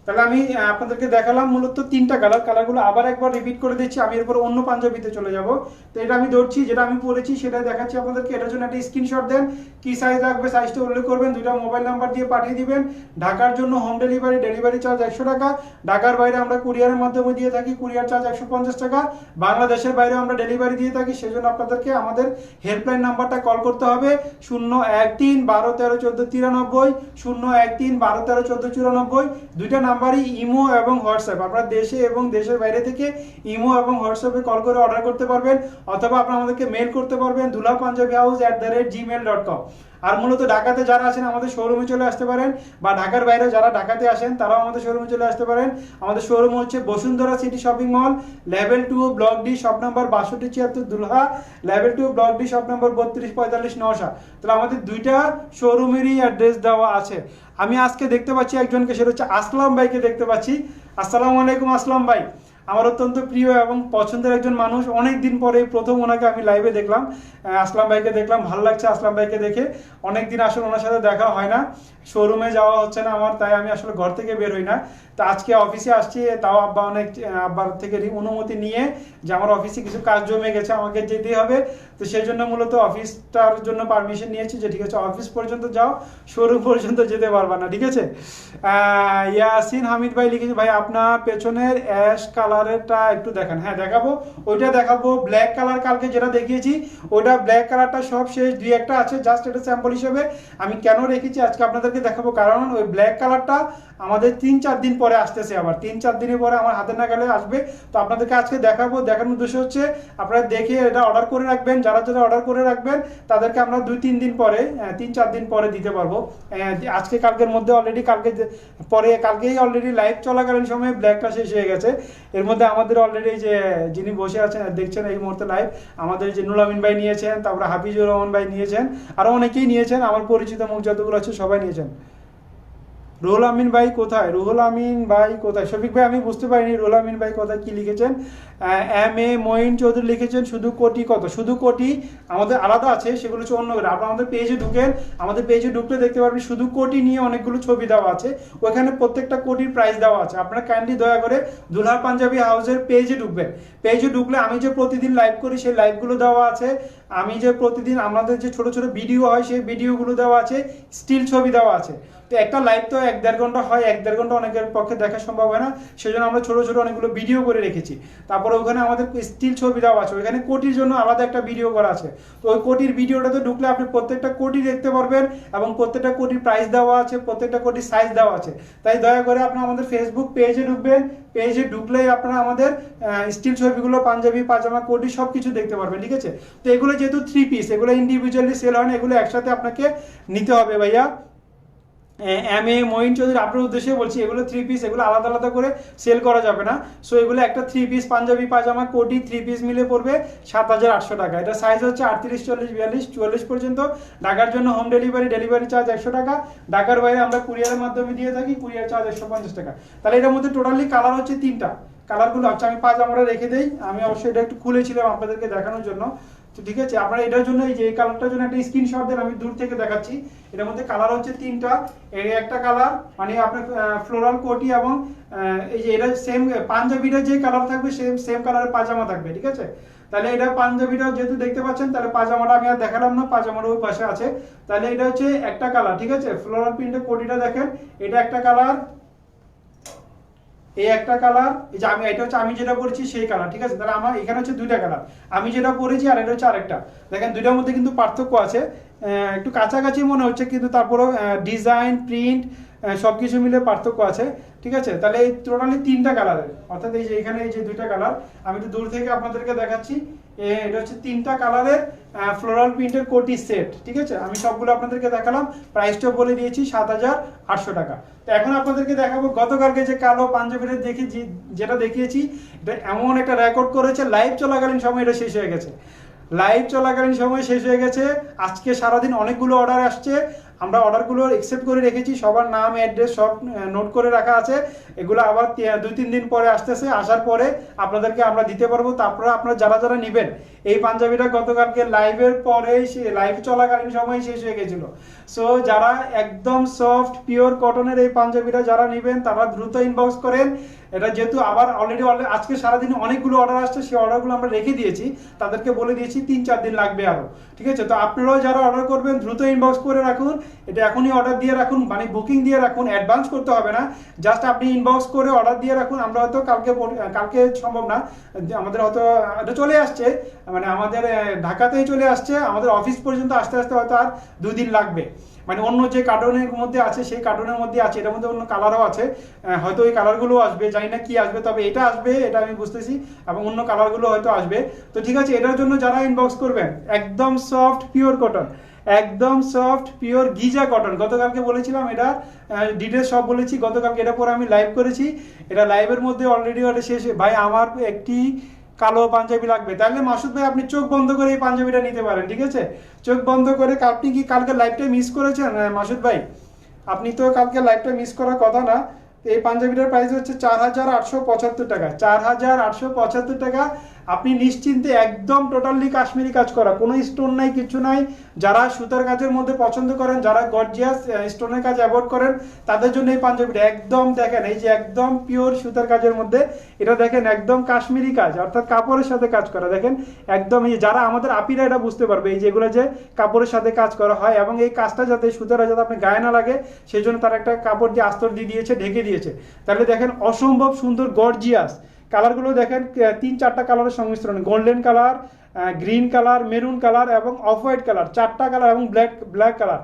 তাহলে আমি আপনাদেরকে দেখালাম মূলত তিনটা কালারগুলো আবার একবার রিপিট করে দিচ্ছি। আমি এরপর অন্য পাঞ্জাবিতে চলে যাব। তো এটা আমি ধরছি, যেটা আমি পরেছি সেটাই দেখাচ্ছি আপনাদেরকে। এটার জন্য একটা স্ক্রিনশট দেন, কি সাইজ লাগবে সাইজটা উল্লেখ করবেন, দুইটা মোবাইল নাম্বার দিয়ে পাঠিয়ে দিবেন। ঢাকার জন্য হোম ডেলিভারি চার্জ 100 টাকা। ঢাকার বাইরে আমরা কুরিয়ারের মাধ্যমে দিয়ে থাকি, কুরিয়ার চার্জ 150 টাকা। বাংলাদেশের বাইরে আমরা ডেলিভারি দিয়ে থাকি, সেজন্য আপনাদেরকে আমাদের হেল্পলাইন নাম্বারটা কল করতে হবে 013 12 13 14 93, 013 12 13 14 94। দুইটা নাম্বারই ইমো এবং হোয়াটসঅ্যাপ। আপনারা দেশে এবং দেশের বাইরে থেকে ইমো এবং হোয়াটসঅ্যাপে কল করে অর্ডার করতে পারবেন, অথবা আপনারা আমাদেরকে মেল করতে পারবেন dulapanjabihouse@gmail.com। আর মূলত ঢাকাতে যারা আছেন আমাদের শোরুমে চলে আসতে পারেন, বা ঢাকার বাইরে যারা ঢাকাতে আসেন তারাও আমাদের শোরুমে চলে আসতে পারেন। আমাদের শোরুম হচ্ছে Bashundhara City shopping mall, level 2 block D, shop number 6276 Dulha, level 2 block D, shop number 3245 Nausha. তাহলে আমাদের দুইটা শোরুমেরই অ্যাড্রেস দেওয়া আছে। আমি আজকে দেখতে পাচ্ছি একজনকে, সেটা হচ্ছে আসলাম ভাইকে দেখতে পাচ্ছি। আসসালামু আলাইকুম আসলাম ভাই, আমার অত্যন্ত প্রিয় এবং পছন্দের একজন মানুষ। অনেক দিন পরে প্রথম ওনাকে আমি লাইভে দেখলাম, আসলাম ভাইকে দেখলাম, ভালো লাগছে আসলাম ভাইকে দেখে। অনেক দিন আসলে ওনার সাথে দেখা হয় না। শোরুমে যাওয়া হচ্ছে না আমার, তাই আমি আসলে ঘর থেকে বের হই না। তো আজকে অফিসে আসছি, তাও আব্বার থেকে অনুমতি নিয়ে যে আমার অফিসে কিছু কাজ জমে গেছে, আমাকে যেতেই হবে। তো সেই জন্য মূলত অফিসটার জন্য পারমিশন নিয়েছি যে ঠিক আছে অফিস পর্যন্ত যাও, শোরুম পর্যন্ত যেতে পারবা না, ঠিক আছে। ইয়াসিন হামিদ ভাই লিখেছে, ভাই আপনার পেছনের অ্যাশ কালারেরটা একটু দেখান। হ্যাঁ দেখাবো, ওইটা দেখাবো। ব্ল্যাক কালার কালকে যেটা দেখিয়েছি ওইটা ব্ল্যাক কালারটা সব শেষ, দুই একটা আছে, জাস্ট এটা স্যাম্পল হিসেবে আমি কেন রেখেছি আজকে আপনাদেরকে দেখাবো, কারণ ওই ব্ল্যাক কালারটা আমাদের 3-4 দিন পরে আসতেছে, আবার 3-4 দিনের পরে আমার হাতের নাগালে আসবে। তো আপনাদেরকে আজকে দেখাবো, দেখানোর উদ্দেশ্য হচ্ছে আপনারা দেখে এটা অর্ডার করে রাখবেন, যারা যারা অর্ডার করে রাখবেন তাদেরকে আমরা 2-3 দিন পরে 3-4 দিন পরে দিতে পারবো। আজকে কালকের মধ্যে অলরেডি কালকেই অলরেডি লাইভ চলাকালীন সময়ে ব্ল্যাকটা শেষ হয়ে গেছে। এর মধ্যে আমাদের অলরেডি যে যিনি বসে আছেন দেখছেন এই মুহূর্তে লাইভ, আমাদের যে নুল আমিন ভাই নিয়েছেন, তারপরে হাফিজুর রহমান ভাই নিয়েছেন, আরও অনেকেই নিয়েছেন, আমার পরিচিত মুখ যতগুলো আছে সবাই নিয়েছেন। রুহুল আমিন ভাই কোথায়? রুহুল আমিন ভাই কোথায়? শফিক ভাই আমি বুঝতে পারিনি রুহুল আমিন ভাই কোথায় কি লিখেছেন। এম এ মঈন চৌধুরী লিখেছেন শুধু কোটি কত? শুধু কোটি আমাদের আলাদা আছে, সেগুলো হচ্ছে অন্য করে। আপনারা আমাদের পেজে ঢুকেন, আমাদের পেজে ঢুকলে দেখতে পারবেন শুধু কোটি নিয়ে অনেকগুলো ছবি দেওয়া আছে, ওখানে প্রত্যেকটা কোটির প্রাইস দেওয়া আছে। আপনারা কাইন্ডলি দয়া করে দুলহা পাঞ্জাবি হাউসের পেজে ঢুকবেন। পেজে ঢুকলে আমি যে প্রতিদিন লাইভ করি সেই লাইভগুলো দেওয়া আছে, আমি যে প্রতিদিন আমাদের যে ছোট ছোট ভিডিও হয় সেই ভিডিওগুলো দেওয়া আছে, স্টিল ছবি দেওয়া আছে। তো একটা লাইভ তো 1-1.5 ঘন্টা হয়, 1-1.5 ঘন্টা অনেকের পক্ষে দেখা সম্ভব হয় না, সেজন্য আমরা ছোট ছোট অনেকগুলো ভিডিও করে রেখেছি। তারপরে ওখানে আমাদের স্টিল ছবি দেওয়া আছে, ওইখানে কোটির জন্য আলাদা একটা ভিডিও করা আছে। তো ওই কোটির ভিডিওটাতে ঢুকলে আপনি প্রত্যেকটা কোটি দেখতে পারবেন, এবং প্রত্যেকটা কোটির প্রাইস দেওয়া আছে, প্রত্যেকটা কোটির সাইজ দেওয়া আছে। তাই দয়া করে আপনারা আমাদের ফেসবুক পেজে ঢুকবেন, পেজে ঢুকলেই আপনারা আমাদের স্টিল ছবিগুলো, পাঞ্জাবি, পাজামা, কোটি সব কিছু দেখতে পারবেন, ঠিক আছে। তো এগুলো যেহেতু 3 পিস, এগুলো ইন্ডিভিজুয়ালি সেল হয় না, এগুলো একসাথে আপনাকে নিতে হবে ভাইয়া। এম এ মঈন চৌধুরী আপনার উদ্দেশ্যে বলছি, এগুলো 3 পিস, এগুলো আলাদা আলাদা করে সেল করা যাবে না। সো এগুলো একটা 3 পিস পাঞ্জাবি, পাজামা, কোটি 3 পিস মিলে পড়বে 7,800 টাকা। এটা সাইজ হচ্ছে 38, 40, 42, 44 পর্যন্ত। ঢাকার জন্য হোম ডেলিভারি চার্জ 100 টাকা। ঢাকার বাইরে আমরা কুরিয়ারের মাধ্যমে দিয়ে থাকি, কুরিয়ার চার্জ 150 টাকা। তাহলে এটার মধ্যে টোটালি কালার হচ্ছে 3টা। কালারগুলো আচ্ছা আমি পাজামাটা রেখে দেই, আমি অবশ্যই এটা একটু খুলেছিলাম আপনাদেরকে দেখানোর জন্য। তো ঠিক আছে, আপনারা এটার জন্য এই যে এই কালারটার জন্য একটা স্ক্রিনশট দেন, আমি দূর থেকে দেখাচ্ছি। এটার মধ্যে কালার হচ্ছে 3টা। এর একটা কালার মানে আপনার ফ্লোরাল কোটি, এবং এই যে এটা সেম পাঞ্জাবিটা যে কালার থাকবে সেম কালারের পাজামা থাকবে, ঠিক আছে। তাহলে এটা পাঞ্জাবিটা যেহেতু দেখতে পাচ্ছেন, তাহলে পাজামাটা আমি আর দেখালাম না, পাজামাটা ওই পাশে আছে। তাহলে এটা হচ্ছে একটা কালার, ঠিক আছে। ফ্লোরাল প্রিন্টের কোটিটা দেখেন, এটা একটা কালার, এই একটা কালার, এই যে এটা হচ্ছে আমি যেটা পরেছি সেই কালার, ঠিক আছে। তাহলে আমার এখানে হচ্ছে 2টা কালার, আমি যেটা পরেছি আর এটা হচ্ছে আরেকটা। দেখেন দুইটার মধ্যে কিন্তু পার্থক্য আছে, একটু কাছাকাছি মনে হচ্ছে, কিন্তু তারপরেও ডিজাইন, প্রিন্ট সবকিছু মিলে পার্থক্য আছে, ঠিক আছে। তাহলে এই টোটালি 3টা কালারের, অর্থাৎ এই যে এখানে এই যে 2টা কালার, আমি একটু দূর থেকে আপনাদেরকে দেখাচ্ছি। এটা হচ্ছে 3টা কালারের ফ্লোরাল প্রিন্টের কোটি সেট, ঠিক আছে। আমি সবগুলো আপনাদেরকে দেখালাম, প্রাইসটাও বলে দিয়েছি 7,800 টাকা। তো এখন আপনাদেরকে দেখাবো গতকালকে যে কালো পাঞ্জাবিটা যেটা দেখিয়েছি, এটা এমন একটা রেকর্ড করেছে, লাইভ চলাকালীন সময় এটা শেষ হয়ে গেছে। লাইভ চলাকালীন সময় শেষ হয়ে গেছে। আজকে সারাদিন অনেকগুলো অর্ডার আসছে, আমরা অর্ডারগুলো অ্যাকসেপ্ট করে রেখেছি, সবার নাম, অ্যাড্রেস সব নোট করে রাখা আছে। এগুলো আবার 2-3 দিন পরে আসতেছে, আসার পরে আপনাদেরকে আমরা দিতে পারবো। তারপরে আপনারা যারা যারা নেবেন, এই পাঞ্জাবিটা গতকালকে লাইভের পরে লাইভ চলাকালীন সময় শেষ হয়ে গেছিল। সো যারা একদম সফট পিওর কটনের এই পাঞ্জাবিটা যারা নেবেন তারা দ্রুত ইনবক্স করেন। এটা যেহেতু আবার অলরেডি আজকে সারাদিনে অনেকগুলো অর্ডার আসছে, সেই অর্ডারগুলো আমরা রেখে দিয়েছি, তাদেরকে বলে দিয়েছি 3-4 দিন লাগবে আরও, ঠিক আছে। তো আপনারাও যারা অর্ডার করবেন দ্রুত ইনবক্স করে রাখুন, এটা এখনই অর্ডার দিয়ে রাখুন, মানে বুকিং দিয়ে রাখুন, অ্যাডভান্স করতে হবে না, জাস্ট আপনি ইনবক্স করে অর্ডার দিয়ে রাখুন। আমরা হয়তো কালকে সম্ভব না, আমাদের হয়তো এটা চলে আসছে, মানে আমাদের ঢাকাতেই চলে আসছে, আমাদের অফিস পর্যন্ত আসতে আসতে হয়তো আর 2 দিন লাগবে। মানে অন্য যে কার্টনের মধ্যে আছে সেই কার্টনের মধ্যে আছে, এটার মধ্যে অন্য কালারও আছে, হয়তো ওই কালারগুলো আসবে, জানি না কি আসবে, তবে এটা আসবে, এটা আমি বুঝতেছি, এবং অন্য কালারগুলো হয়তো আসবে। তো ঠিক আছে, এটার জন্য যারা ইনবক্স করবেন, একদম সফট পিওর কটন, একদম সফট পিওর গিজা কটন, গতকালকে বলেছিলাম, এটা ডিটেলস সব বলেছি গতকালকে, এটা পরে আমি লাইভ করেছি, এটা লাইভের মধ্যে অলরেডি ওটা শেষ। ভাই আমার একটি কালো পাঞ্জাবি লাগবে, তাহলে মাসুদ ভাই আপনি চোখ বন্ধ করে এই পাঞ্জাবিটা নিতে পারেন, ঠিক আছে। চোখ বন্ধ করে, আপনি কি কালকে লাইভটা মিস করেছেন মাসুদ ভাই? আপনি তো কালকে লাইভটা মিস করার কথা না। এই পাঞ্জাবিটার প্রাইস হচ্ছে 4,875 টাকা, 4,875 টাকা। আপনি নিশ্চিন্তে একদম টোটালি কাশ্মীরি কাজ করা, কোনো স্টোন নাই, কিছু নাই। যারা সুতার কাজের মধ্যে পছন্দ করেন, যারা গর্জিয়াস স্টোনের কাজ অ্যাভয়েড করেন, তাদের জন্য এই পাঞ্জাবিটা একদম দেখেন, এই যে একদম পিওর সুতার কাজের মধ্যে, এটা দেখেন একদম কাশ্মীরি কাজ, অর্থাৎ কাপড়ের সাথে কাজ করা। দেখেন একদম, এই যারা আমাদের আপিরা এটা বুঝতে পারবে, এই যেগুলো যে কাপড়ের সাথে কাজ করা হয়, এবং এই কাজটা যাতে সুতারা যাতে আপনি গায়ে না লাগে সেই জন্য তারা একটা কাপড় দিয়ে আস্তর দিয়ে দিয়েছে, ঢেকে দিয়েছে। তাহলে দেখেন অসম্ভব সুন্দর গর্জিয়াস কালারগুলো দেখেন, 3-4টা কালারের সংমিশ্রণ, golden colour, green colour, maroon colour এবং অফ হোয়াইট কালার, 4টা কালার এবং ব্ল্যাক কালার,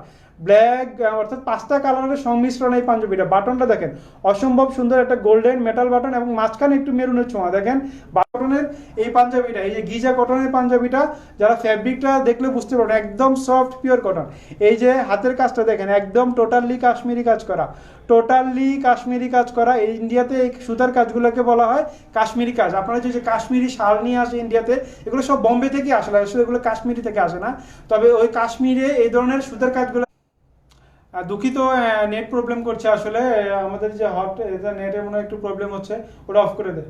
অর্থাৎ 5টা কালারের সংমিশ্রণ এই পাঞ্জাবিটা। বাটনটা দেখেন অসম্ভব সুন্দর, একটা গোল্ডেন মেটাল বাটন এবং মাঝখানে একটু মেরুনের ছোঁয়া। দেখেন বাটনের এই পাঞ্জাবিটা, এই যে গিজা কটনের পাঞ্জাবিটা, যারা ফ্যাব্রিকটা দেখলে বুঝতে পারবেন একদম সফট পিওর কটন। এই যে হাতের কাজটা দেখেন একদম টোটালি কাশ্মীরি কাজ করা, টোটালি কাশ্মীরি কাজ করা। এই ইন্ডিয়াতে এই সুতার কাজগুলোকে বলা হয় কাশ্মীরি কাজ। আপনারা যে কাশ্মীরি শাল নিয়ে আসে ইন্ডিয়াতে, এগুলো সব বোম্বে থেকে আসলে, আসলে এগুলো কাশ্মীরি থেকে আসে না। তবে ওই কাশ্মীরে এই ধরনের সুতার কাজগুলো, দুঃখিত নেট প্রবলেম করছে আসলে, আমাদের যে হট নেটে মনে হয় একটু প্রবলেম হচ্ছে, ওটা অফ করে দে,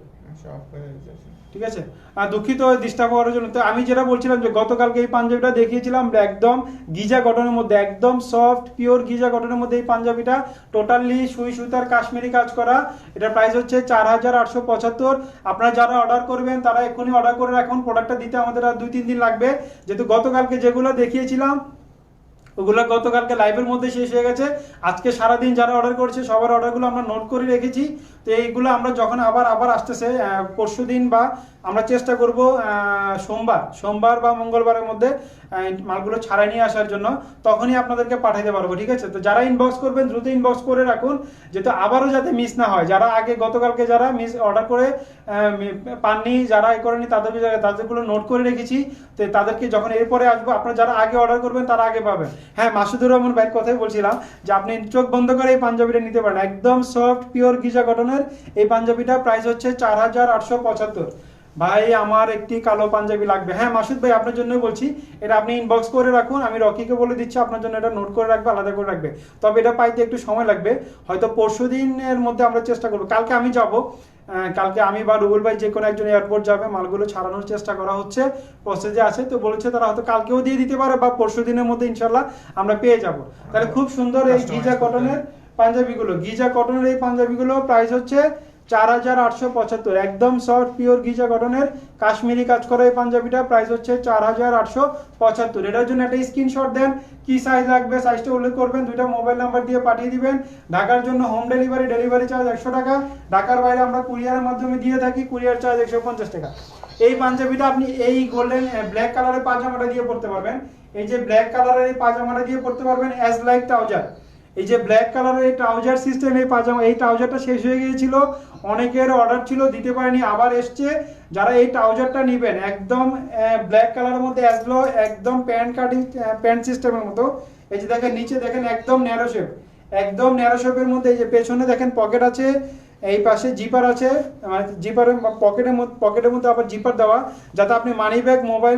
ঠিক আছে। দুঃখিত ডিস্টার্ব হওয়ার জন্য। তো আমি যেটা বলছিলাম যে গতকালকে এই পাঞ্জাবিটা দেখিয়েছিলাম একদম গিজা কটনের মধ্যে, একদম সফট পিওর গিজা কটনের মধ্যে এই পাঞ্জাবিটা, টোটালি সুই সুতার কাশ্মীরি কাজ করা। এটার প্রাইস হচ্ছে 4875। আপনারা যারা অর্ডার করবেন তারা এক্ষুনি অর্ডার করে রাখুন, প্রোডাক্টটা দিতে আমাদের আর 2-3 দিন লাগবে, যেহেতু গতকালকে যেগুলো দেখিয়েছিলাম ওগুলো গতকালকে লাইভের মধ্যে শেষ হয়ে গেছে। আজকে সারাদিন যারা অর্ডার করছে সবার অর্ডারগুলো আমরা নোট করে রেখেছি। তো এইগুলো আমরা যখন আবার আসতেছে পরশু দিন, বা আমরা চেষ্টা করব সোমবার বা মঙ্গলবারের মধ্যে মালগুলো ছাড়াই নিয়ে আসার জন্য, তখনই আপনাদেরকে পাঠাতে পারবো, ঠিক আছে। তো যারা ইনবক্স করবেন দ্রুত ইনবক্স করে রাখুন, যেহেতু আবারও যাতে মিস না হয়। যারা আগে গতকালকে যারা অর্ডার করে পাননি, যারা করেনি, তাদেরগুলো নোট করে রেখেছি। তো তাদেরকে যখন এরপরে আসবো, আপনারা যারা আগে অর্ডার করবেন তারা আগে পাবেন। হ্যাঁ, মাসুদুর রহমান ভাইয়ের কথাই বলছিলাম যে আপনি চোখ বন্ধ করে এই পাঞ্জাবিটা নিতে পারেন, একদম সফট পিওর গিজা কটনের এই পাঞ্জাবিটা। প্রাইস হচ্ছে 4875। ভাই আমার একটি কালো পাঞ্জাবি লাগবে। হ্যাঁ মাসুদ ভাই, আপনার জন্য বলছি, এটা আপনি ইনবক্স করে রাখুন, আমি রকিকে বলে দিচ্ছি আপনার জন্য এটা নোট করে রাখবে, আলাদা করে রাখবে। তবে এটা পাইতে একটু সময় লাগবে, হয়তো পরশু দিনের মধ্যে আমরা চেষ্টা করবো। কালকে আমি যাব, কালকে আমি বা রুবুল ভাই যে কোনো একজন এয়ারপোর্ট যাবে, মালগুলো ছাড়ানোর চেষ্টা করা হচ্ছে, প্রসেসে আছে। তো বলেছে তারা হয়তো কালকেও দিয়ে দিতে পারে বা পরশু দিনের মধ্যে ইনশাল্লাহ আমরা পেয়ে যাব। তাহলে খুব সুন্দর এই গিজা কটনের পাঞ্জাবিগুলো, গিজা কটনের এই পাঞ্জাবিগুলো প্রাইস হচ্ছে 4875। একদম সফট পিওর গিজা কটনের কাশ্মীরি কাজ করা এই পাঞ্জাবিটা, প্রাইস হচ্ছে 4875। এটার জন্য একটা স্ক্রিনশট দেন, কি সাইজ লাগবে সাইজটা উল্লেখ করবেন, 2টা মোবাইল নাম্বার দিয়ে পাঠিয়ে দিবেন। ঢাকার জন্য হোম ডেলিভারি চার্জ 100 টাকা, ঢাকার বাইরে আমরা কুরিয়ারের মাধ্যমে দিয়ে থাকি, কুরিয়ার চার্জ 150 টাকা। এই পাঞ্জাবিটা আপনি এই গোল্ডেন ব্ল্যাক কালারের পাজামাটা দিয়ে পরতে পারবেন, এই যে ব্ল্যাক কালারের এই পাজামাটা দিয়ে পরতে পারবেন অ্যাজ লাইক ট্রাউজার। এই যে ব্ল্যাক কালারের এই ট্রাউজার সিস্টেম, এই পাজামা, এই ট্রাউজারটা শেষ হয়ে গিয়েছিল, অনেকের অর্ডার ছিল দিতে পারেনি, আবার এসছে। যারা এই ট্রাউজারটা নেবেন একদম ব্ল্যাক কালারের মধ্যে অ্যাজলো, একদম প্যান্ট সিস্টেমের মতো। এই যে দেখেন নিচে দেখেন একদম ন্যারো শেপ, একদম ন্যারো শেপের মধ্যে। এই যে পেছনে দেখেন পকেট আছে, এই পাশে জিপার আছে, মানে জিপারের পকেটের মধ্যে আবার জিপার দেওয়া, যাতে আপনি মানি ব্যাগ মোবাইল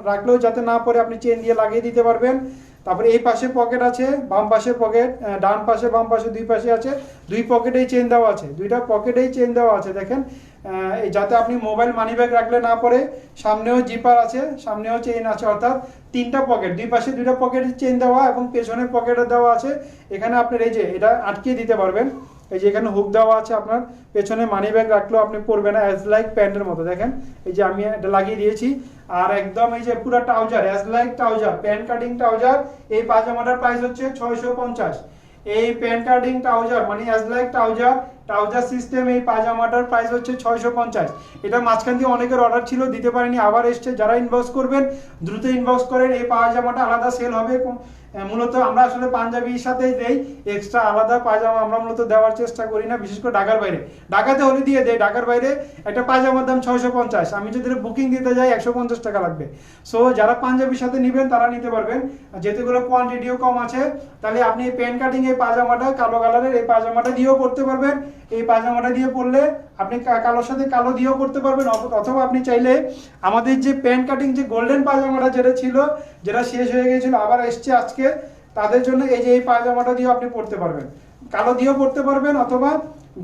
রাখলেও যাতে না পড়ে, আপনি চেন দিয়ে লাগিয়ে দিতে পারবেন। তারপরে এই পাশে পকেট আছে, বাম পাশে পকেট, ডান পাশে বাম পাশে দুই পাশে আছে, দুই পকেটেই চেন দেওয়া আছে, 2টা পকেটেই চেন দেওয়া আছে। দেখেন যাতে আপনি মোবাইল মানি ব্যাগ রাখলে না পড়ে। সামনেও জিপার আছে, সামনেও চেন আছে, অর্থাৎ 3টা পকেট, দুই পাশে 2টা পকেটে চেন দেওয়া এবং পেছনে পকেটে দেওয়া আছে। এখানে আপনার এই যে এটা আটকিয়ে দিতে পারবেন, এই যে এখানে হুক দেওয়া আছে, আপনার পেছনে মানি ব্যাগ রাখলেও আপনি পরবে না, অ্যাজ লাইক প্যান্টের মতো। দেখেন এই যে আমি এটা লাগিয়ে দিয়েছি, আর একদম এই যে পুরো trouser, as like trouser, pant cutting trouser. এই পাজামাটার প্রাইস হচ্ছে 650। এই প্যান্ট কাটিং ট্রাউজার মানে অ্যাজ লাইক ট্রাউজার সিস্টেম, এই পাজামাটার প্রাইস হচ্ছে 650। এটা মাঝখান দিয়ে অনেকের অর্ডার ছিল, দিতে পারেনি, আবার এসছে। যারা ইনবক্স করবেন দ্রুত ইনবক্স করেন, এই পাজামাটা আলাদা সেল হবে। মূলত আমরা আসলে পাঞ্জাবির সাথে দেই, এক্সট্রা আলাদা পাজামা আমরা মূলত দেওয়ার চেষ্টা করি না, বিশেষ করে ঢাকার বাইরে। ঢাকাতে হলে দিয়ে দেয়, ঢাকার বাইরে একটা পাজামার দাম 650, আমি যদি বুকিং দিতে যাই 150 টাকা লাগবে। সো যারা পাঞ্জাবির সাথে নেবেন তারা নিতে পারবেন, যেহেতু কোয়ান্টিটিও কম আছে। তাহলে আপনি এই প্যান্ট কাটিং এই পাজামাটা, কালো কালারের এই পাজামাটা দিয়েও পরতে পারবেন। এই পাজামাটা দিয়ে পরলে আপনি কালোর সাথে কালো দিয়েও পরতে পারবেন, অথবা আপনি চাইলে আমাদের যে প্যান্ট কাটিং যে গোল্ডেন পাজামাটা যেটা ছিল, যেটা শেষ হয়ে গিয়েছিল, আবার এসছে আজকে, তাদের জন্য এই যে এই পায়জামাটা দিয়েও আপনি পরতে পারবেন, কালো দিয়েও পরতে পারবেন অথবা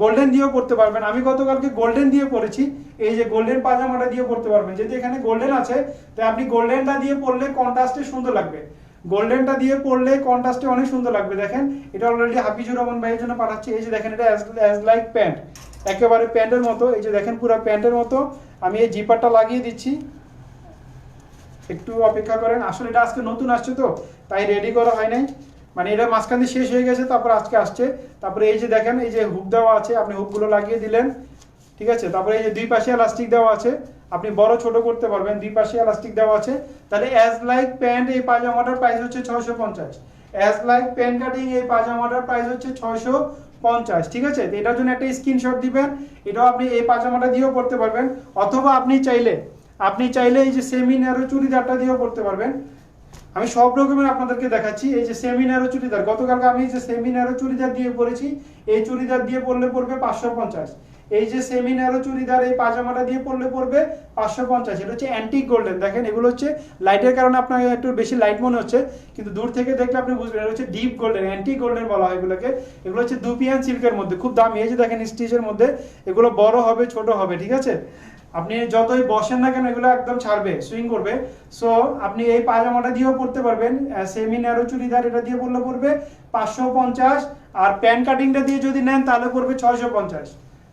গোল্ডেন দিয়েও পরতে পারবেন। আমি গতকালকে গোল্ডেন দিয়ে পরেছি, এই যে গোল্ডেন পায়জামাটা দিয়ে পরতে পারবেন, যেহেতু এখানে গোল্ডেন আছে তাই আপনি গোল্ডেনটা দিয়ে পরলে কন্ট্রাস্টে সুন্দর লাগবে, গোল্ডেনটা দিয়ে পরলে কন্ট্রাস্টে অনেক সুন্দর লাগবে। দেখেন এটা অলরেডি হাফিজুর রহমান ভাইয়ের জন্য পাঠাচ্ছি। এই যে দেখেন এটা অ্যাজ লাইক প্যান্ট, একেবারে প্যান্টের মতো, এই যে দেখেন পুরো প্যান্টের মতো। আমি এই জিপারটা লাগিয়ে দিচ্ছি, একটু অপেক্ষা করেন, আসলে এটা আজকে নতুন আসছে তো তাই রেডি করা হয় নাই, মানে এটা মাঝখান দিয়ে শেষ হয়ে গেছে তারপর আজকে আসছে। তারপরে এই যে দেখেন এই যে হুক দেওয়া আছে, আপনি হুকগুলো লাগিয়ে দিলেন, ঠিক আছে। তারপরে এই যে দুই পাশে এলাস্টিক দেওয়া আছে, আপনি বড় ছোট করতে পারবেন, দুই পাশে এলাস্টিক দেওয়া আছে। তাহলে অ্যাজ লাইক প্যান্ট এই পায়জামাটার প্রাইস হচ্ছে 650, অ্যাজ লাইক প্যান্ট কাটিং এই পায়জামাটার প্রাইস হচ্ছে 650, ঠিক আছে। তো এটার জন্য একটা স্ক্রিনশট দিবেন, এটাও আপনি এই পায়জামাটা দিয়েও পড়তে পারবেন, অথবা আপনি চাইলে এই যে সেমি ন্যারো চুড়িদারটা দিয়েও পড়তে পারবেন। আমি সব রকমের আপনাদেরকে দেখাচ্ছি। এই যে সেমি ন্যারো চুড়িদার, গতকালকে আমি যে সেমি ন্যারো চুড়িদার দিয়ে পরেছি, এই চুড়িদার দিয়ে পরলে পড়বে 550। এই যে সেমি ন্যারো চুড়িদার এই পাজামাটা দিয়ে পরলে পড়বে 550। এটা হচ্ছে অ্যান্টিক গোল্ডেন, দেখেন এগুলো হচ্ছে লাইটের কারণে আপনার একটু বেশি লাইট মনে হচ্ছে, কিন্তু দূর থেকে দেখলে আপনি বুঝবেন এটা হচ্ছে ডিপ গোল্ডেন, অ্যান্টিক গোল্ডেন বলা হয় এগুলোকে। এগুলো হচ্ছে দুপিয়ান সিল্কের মধ্যে, খুব দামি। এই যে দেখেন স্টিচের মধ্যে, এগুলো বড় হবে ছোট হবে, ঠিক আছে। আপনি যতই বসেন না কেন এগুলো একদম ছাড়বে, সুইং করবে। সো আপনি এই পায়জামাটা দিয়েও পড়তে পারবেন, সেমি ন্যারো চুড়িদার এটা দিয়ে পড়লে পড়বে 550, আর প্যান্ট কাটিংটা দিয়ে যদি নেন তাহলে পড়বে 650।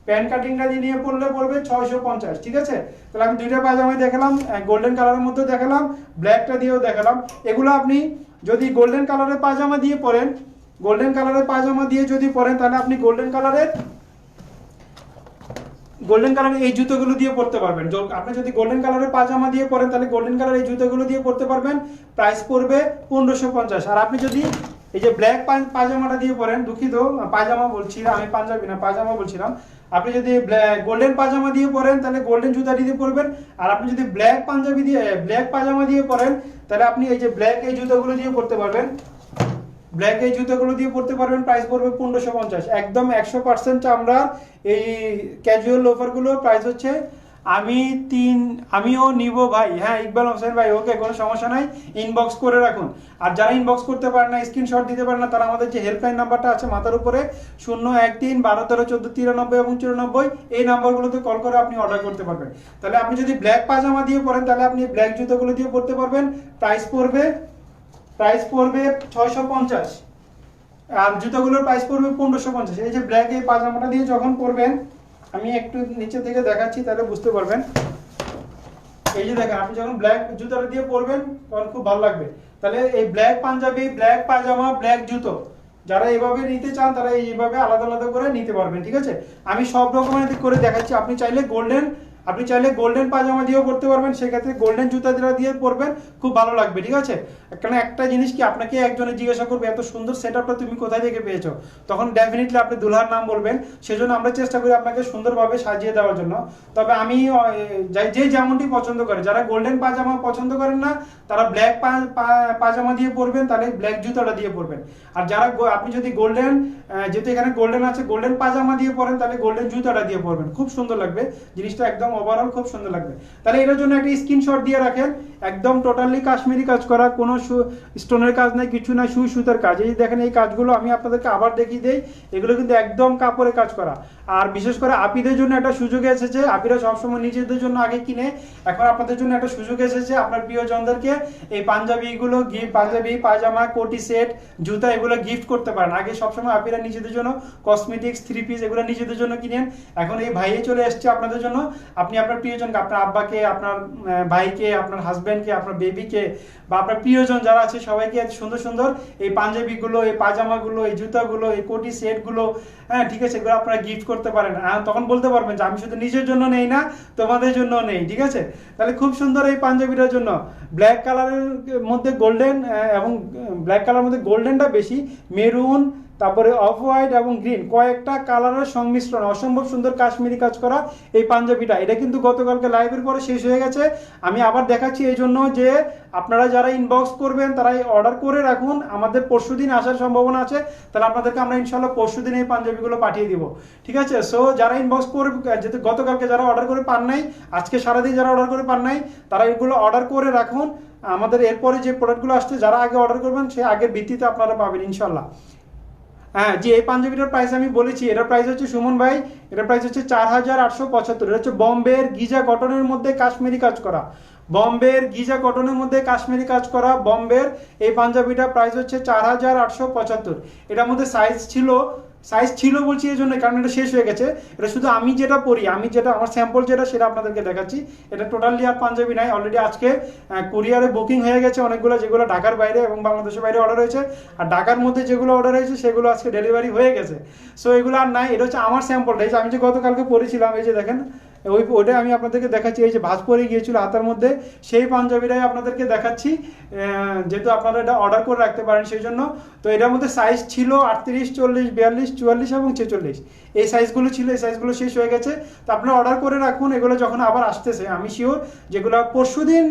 প্যান্ট কাটিংটা দিয়ে নিয়ে পড়লে পড়বে 650, ঠিক আছে। তাহলে আমি দুইটা পায়জামাই দেখালাম, গোল্ডেন কালারের মধ্যে দেখালাম, ব্ল্যাকটা দিয়েও দেখালাম। এগুলো আপনি যদি গোল্ডেন কালারের পায়জামা দিয়ে পরেন, গোল্ডেন কালারের পায়জামা দিয়ে যদি পরেন তাহলে আপনি গোল্ডেন কালারের এই জুতোগুলো দিয়ে পড়তে পারবেন। আপনি যদি গোল্ডেন কালারের পাজামা দিয়ে পরেন তাহলে গোল্ডেন কালার এই জুতোগুলো দিয়ে পড়তে পারবেন, প্রাইস পড়বে 1550। আর আপনি যদি এই যে ব্ল্যাক পাজামাটা দিয়ে পরেন, দুঃখিত পাজামা বলছি আমি, পাঞ্জাবি না পাজামা বলছিলাম। আপনি যদি গোল্ডেন পাজামা দিয়ে পরেন তাহলে গোল্ডেন জুতা দিয়ে পরবেন, আর আপনি যদি ব্ল্যাক পাজামা দিয়ে পরেন তাহলে আপনি এই যে ব্ল্যাক এই জুতোগুলো দিয়ে পড়তে পারবেন, ব্ল্যাক এই জুতোগুলো দিয়ে পড়তে পারবেন, প্রাইস পড়বে 1550। একদম 100% চামড়া এই ক্যাজুয়াল লোফারগুলোর প্রাইস হচ্ছে আমিও নিব ভাই। হ্যাঁ ইকবাল হোসেন ভাই, ওকে কোনো সমস্যা নাই, ইনবক্স করে রাখুন। আর যারা ইনবক্স করতে পারেন না, স্ক্রিনশট দিতে পারেন না, তারা আমাদের যে হেল্পলাইন নাম্বারটা আছে মাথার উপরে 013 12 13 14 93 এবং 94, এই নাম্বারগুলোতে কল করে আপনি অর্ডার করতে পারবেন। তাহলে আপনি যদি ব্ল্যাক পাজামা দিয়ে পরেন তাহলে আপনি ব্ল্যাক জুতোগুলো দিয়ে পড়তে পারবেন, প্রাইস পড়বে 650, আর জুতোগুলোর প্রাইস পড়বে 1550। এই যে ব্ল্যাক এই পাজামাটা দিয়ে যখন পরবেন, আমি একটু নিচে থেকে দেখাচ্ছি তাহলে বুঝতে পারবেন। এই যে দেখেন আপনি যখন ব্ল্যাক জুতোটা দিয়ে পরবেন তখন খুব ভালো লাগবে। তাহলে এই ব্ল্যাক পাঞ্জাবি, ব্ল্যাক পাজামা, ব্ল্যাক জুতো যারা এইভাবে নিতে চান তারা এইভাবে আলাদা আলাদা করে নিতে পারবেন, ঠিক আছে। আমি সব রকমের করে দেখাচ্ছি। আপনি চাইলে গোল্ডেন পাজামা দিয়েও পড়তে পারবেন, সেক্ষেত্রে গোল্ডেন জুতা দিয়ে পরবেন, খুব ভালো লাগবে, ঠিক আছে। কারণ একটা জিনিস কি, আপনাকে একজনে জিজ্ঞাসা করবে এত সুন্দর সেটআপটা তুমি কোথায় থেকে পেয়েছো, তখন ডেফিনেটলি আপনি দুলহার নাম বলবেন। সেজন্য আমরা চেষ্টা করি আপনাকে সুন্দরভাবে সাজিয়ে দেওয়ার জন্য। তবে আমি যে যেমনটি পছন্দ করে, যারা গোল্ডেন পাজামা পছন্দ করেন না তারা ব্ল্যাক পাজামা দিয়ে পরবেন, তাহলে ব্ল্যাক জুতাটা দিয়ে পরবেন। আর যারা আপনি যদি গোল্ডেন, যেহেতু এখানে গোল্ডেন আছে, গোল্ডেন পাজামা দিয়ে পরেন তাহলে গোল্ডেন জুতাটা দিয়ে পরবেন, খুব সুন্দর লাগবে জিনিসটা, একদম ওভারঅল খুব সুন্দর লাগবে। তাহলে এটার জন্য একটা স্ক্রিনশট দিয়ে রাখেন, একদম টোটালি কাশ্মীরি কাজ করা, কোনো স্টোনের কাজ নাই, কিছু নাই, সুতার কাজ। এই দেখেন এই কাজগুলো আমি আপনাদেরকে আবার দেখিয়ে দেই, এগুলো কিন্তু একদম কাপড়ে কাজ করা। আর বিশেষ করে আপিদের জন্য একটা সুযোগ এসেছে, আপিরা সবসময় নিজেদের জন্য আগে কিনে, এখন আপনাদের জন্য একটা সুযোগ এসেছে, আপনার প্রিয়জনদেরকে এই পাঞ্জাবিগুলো পাঞ্জাবি, পায়জামা, কোটি সেট, জুতা এগুলো গিফট করতে পারেন। আগে সবসময় আপিরা নিজেদের জন্য কসমেটিক্স, 3 পিস এগুলো নিজেদের জন্য কিনেন, এখন এই ভাইয়ে চলে এসছে আপনাদের জন্য। আপনি আপনার প্রিয়জনকে, আপনার আব্বাকে, আপনার ভাইকে, আপনার হাজব্যান্ডকে, আপনার বেবিকে বা আপনার প্রিয়জন যারা আছে সবাইকে সুন্দর সুন্দর এই পাঞ্জাবিগুলো, এই পাজামাগুলো, এই জুতাগুলো, এই কোটি সেটগুলো, হ্যাঁ ঠিক আছে, এগুলো আপনারা গিফট করতে পারেন। তখন বলতে পারবেন যে আমি শুধু নিজের জন্য নেই না, তোমাদের জন্য নেই, ঠিক আছে। তাহলে খুব সুন্দর এই পাঞ্জাবিটার জন্য ব্ল্যাক কালারের মধ্যে গোল্ডেন, এবং ব্ল্যাক কালারের মধ্যে গোল্ডেনটা বেশি, মেরুন, তারপরে অফ হোয়াইট এবং গ্রিন কয়েকটা কালারের সংমিশ্রণ, অসম্ভব সুন্দর কাশ্মীরি কাজ করা এই পাঞ্জাবিটা। এটা কিন্তু গতকালকে লাইভের পরে শেষ হয়ে গেছে, আমি আবার দেখাচ্ছি এই জন্য যে আপনারা যারা ইনবক্স করবেন তারা অর্ডার করে রাখুন, আমাদের পরশুদিন আসার সম্ভাবনা আছে, তাহলে আপনাদেরকে আমরা ইনশাল্লাহ পরশুদিন এই পাঞ্জাবিগুলো পাঠিয়ে দিব, ঠিক আছে। সো যারা ইনবক্স করবে, যেহেতু গতকালকে যারা অর্ডার করে পান নাই, আজকে সারাদিন যারা অর্ডার করে পান নাই, তারা এগুলো অর্ডার করে রাখুন। আমাদের এরপরে যে প্রোডাক্টগুলো আসছে যারা আগে অর্ডার করবেন সেই আগের ভিত্তিতে আপনারা পাবেন ইনশাল্লাহ। হ্যাঁ জি, এই পাঞ্জাবিটার প্রাইস আমি বলেছি, এটার প্রাইস হচ্ছে সুমন ভাই, এটার প্রাইস হচ্ছে 4875। এটা হচ্ছে বম্বের গিজা কটনের মধ্যে কাশ্মীরি কাজ করা, বম্বের গিজা কটনের মধ্যে কাশ্মীরি কাজ করা বম্বের এই পাঞ্জাবিটা প্রাইস হচ্ছে 4875। এটার মধ্যে সাইজ ছিল বলছি এই জন্য কারণ এটা শেষ হয়ে গেছে। এটা শুধু আমি যেটা পরি, আমি যেটা আমার স্যাম্পল যেটা সেটা আপনাদেরকে দেখাচ্ছি। এটা টোটালি আর পাঞ্জাবি নাই, অলরেডি আজকে কুরিয়ারে বুকিং হয়ে গেছে অনেকগুলো, যেগুলো ঢাকার বাইরে এবং বাংলাদেশের বাইরে অর্ডার হয়েছে, আর ঢাকার মধ্যে যেগুলো অর্ডার হয়েছে সেগুলো আজকে ডেলিভারি হয়ে গেছে। সো এগুলো আর নাই, এটা হচ্ছে আমার স্যাম্পলটা। এই যে আমি যে গতকালকে পরেছিলাম, এই যে দেখেন ওইটাই আমি আপনাদেরকে দেখাচ্ছি। এই যে ভাঁজ পরে গিয়েছিল হাতার মধ্যে, সেই পাঞ্জাবিটাই আপনাদেরকে দেখাচ্ছি, যেহেতু আপনারা এটা অর্ডার করে রাখতে পারেন সেই জন্য। তো এটার মধ্যে সাইজ ছিল 38, 40, 42, 44 এবং 46, এই সাইজগুলো ছিল, এই সাইজগুলো শেষ হয়ে গেছে। তো আপনারা অর্ডার করে রাখুন, এগুলো যখন আবার আসতেছে আমি শিওর যেগুলো পরশুদিন,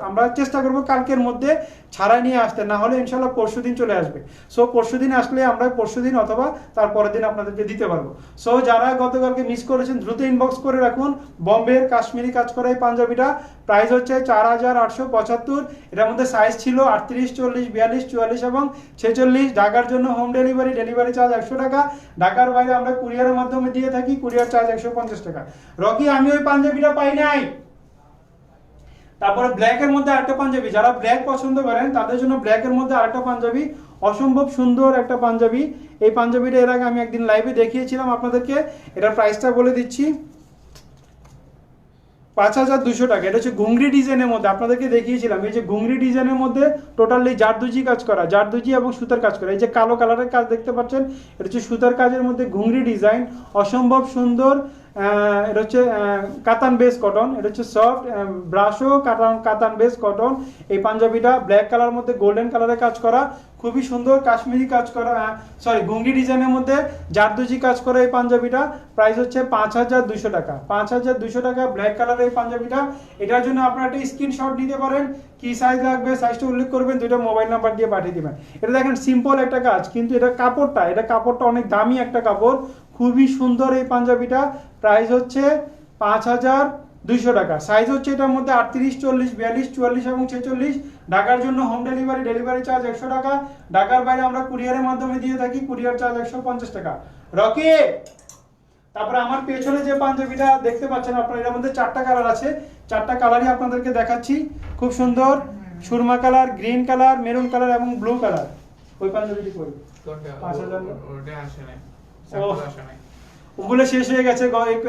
আমরা চেষ্টা করবো কালকের মধ্যে ছাড়াই নিয়ে আসতে, না হলে ইনশাল্লাহ পরশুদিন চলে আসবে। সো পরশুদিন আসলে আমরা পরশুদিন অথবা তারপরের দিন আপনাদেরকে দিতে পারবো। সো যারা গতকালকে মিস করেছেন দ্রুত ইনবক্স করে রাখুন। বম্বের কাশ্মীরি কাজ করা এই পাঞ্জাবিটা প্রাইস হচ্ছে 4875। এটার মধ্যে সাইজ ছিল 38, 40, 42, 44 এবং 46। ঢাকার জন্য হোম ডেলিভারি, ডেলিভারি চার্জ 100 টাকা। ঢাকার বাইরে আমরা কুরিয়ারের মাধ্যমে দিয়ে থাকি, কুরিয়ার চার্জ 150 টাকা। রকি আমি ওই পাঞ্জাবিটা পাই নাই। তারপরে ব্ল্যাকের মধ্যে আরেকটা পাঞ্জাবি, যারা ব্ল্যাক পছন্দ করেন তাদের জন্য ব্ল্যাকের মধ্যে আরেকটা পাঞ্জাবি, অসম্ভব সুন্দর একটা পাঞ্জাবি। এই পাঞ্জাবিটা এর আগে আমি একদিন লাইভে দেখিয়েছিলাম আপনাদেরকে, এটার প্রাইসটা বলে দিচ্ছি 5200 টাকা। এটা হচ্ছে ঘুংরি ডিজাইনের মধ্যে, আপনাদেরকে দেখিয়েছিলাম এই যে ঘুংরি ডিজাইনের মধ্যে টোটালি জারদুজি কাজ করা, জারদুজি এবং সুতার কাজ করা। এই যে কালো কালারের কাজ দেখতে পাচ্ছেন, এটা হচ্ছে সুতার কাজের মধ্যে ঘুংরি ডিজাইন, অসম্ভব সুন্দর। এটা হচ্ছে কাতান বেস কটন, এটা হচ্ছে সফট ব্রাশও কাতান বেস কটন। এই পাঞ্জাবিটা ব্ল্যাক কালার মধ্যে গোল্ডেন কালারে কাজ করা, খুবই সুন্দর কাশ্মীরি কাজ করা, সরি ঘুংরি ডিজাইনের মধ্যে জারদুজি কাজ করা এই পাঞ্জাবিটা প্রাইস হচ্ছে 5200 টাকা। 5200 টাকা ব্ল্যাক কালারের এই পাঞ্জাবিটা। এটার জন্য আপনারা একটা স্ক্রিনশট নিতে পারেন, কি সাইজ লাগবে সাইজটা উল্লেখ করবেন, দুইটা মোবাইল নাম্বার দিয়ে পাঠিয়ে দিবেন। এটা দেখেন সিম্পল একটা কাজ, কিন্তু এটা কাপড়টা অনেক দামি একটা কাপড়, খুবই সুন্দর এই পাঞ্জাবিটা। প্রাইস হচ্ছে 5200 টাকা। সাইজ হচ্ছে এটার মধ্যে 38, 40, 42, 44 এবং 46। ঢাকার জন্য হোম ডেলিভারি, ডেলিভারি চার্জ 100 টাকা। ঢাকার বাইরে আমরা কুরিয়ারের মাধ্যমে দিয়ে থাকি, কুরিয়ার চার্জ 150 টাকা। রকি তারপরে আমার পেছনে যে পাঞ্জাবিটা দেখতে পাচ্ছেন আপনারা, এর মধ্যে 4টা কালার আছে, 4টা কালারই আপনাদেরকে দেখাচ্ছি। খুব সুন্দর Surma colour, green colour, maroon colour এবং ব্লু কালার। ওই পাঞ্জাবিটি কই? 5000 ওটা আসে নাই, স্যাম্পল আসে নাই, ওগুলো শেষ হয়ে গেছে।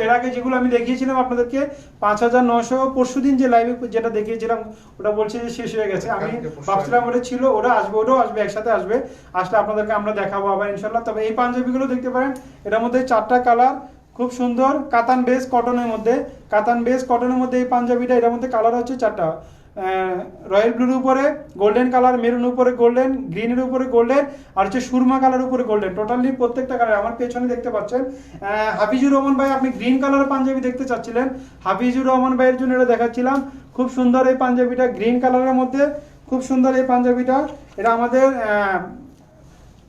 এর আগে যেগুলো আমি দেখিয়েছিলাম আপনাদেরকে 5900, পরশুদিন যে লাইভে যেটা দেখিয়েছিলাম ওটা বলছে যে শেষ হয়ে গেছে। আমি ভাবছিলাম ওটা ছিল, ওটাও আসবে একসাথে আসবে, আসলে আপনাদেরকে আমরা দেখাবো আবার ইনশাল্লাহ। তবে এই পাঞ্জাবিগুলো দেখতে পারেন, এটার মধ্যে 4টা কালার, খুব সুন্দর কাতান বেস কটনের মধ্যে, এই পাঞ্জাবিটা। এটার মধ্যে কালার হচ্ছে 4টা, রয়্যাল ব্লুর উপরে গোল্ডেন কালার, মেরুন উপরে গোল্ডেন, গ্রিনের উপরে গোল্ডেন, আর হচ্ছে সুরমা কালার উপরে গোল্ডেন। টোটালি প্রত্যেকটা কালার আমার পেছনে দেখতে পাচ্ছেন। হাফিজুর রহমান ভাই আপনি গ্রিন কালারের পাঞ্জাবি দেখতে চাচ্ছিলেন, হাফিজুর রহমান ভাইয়ের জন্য এটা দেখাচ্ছিলাম। খুব সুন্দর এই পাঞ্জাবিটা, গ্রিন কালারের মধ্যে খুব সুন্দর এই পাঞ্জাবিটা। এটা আমাদের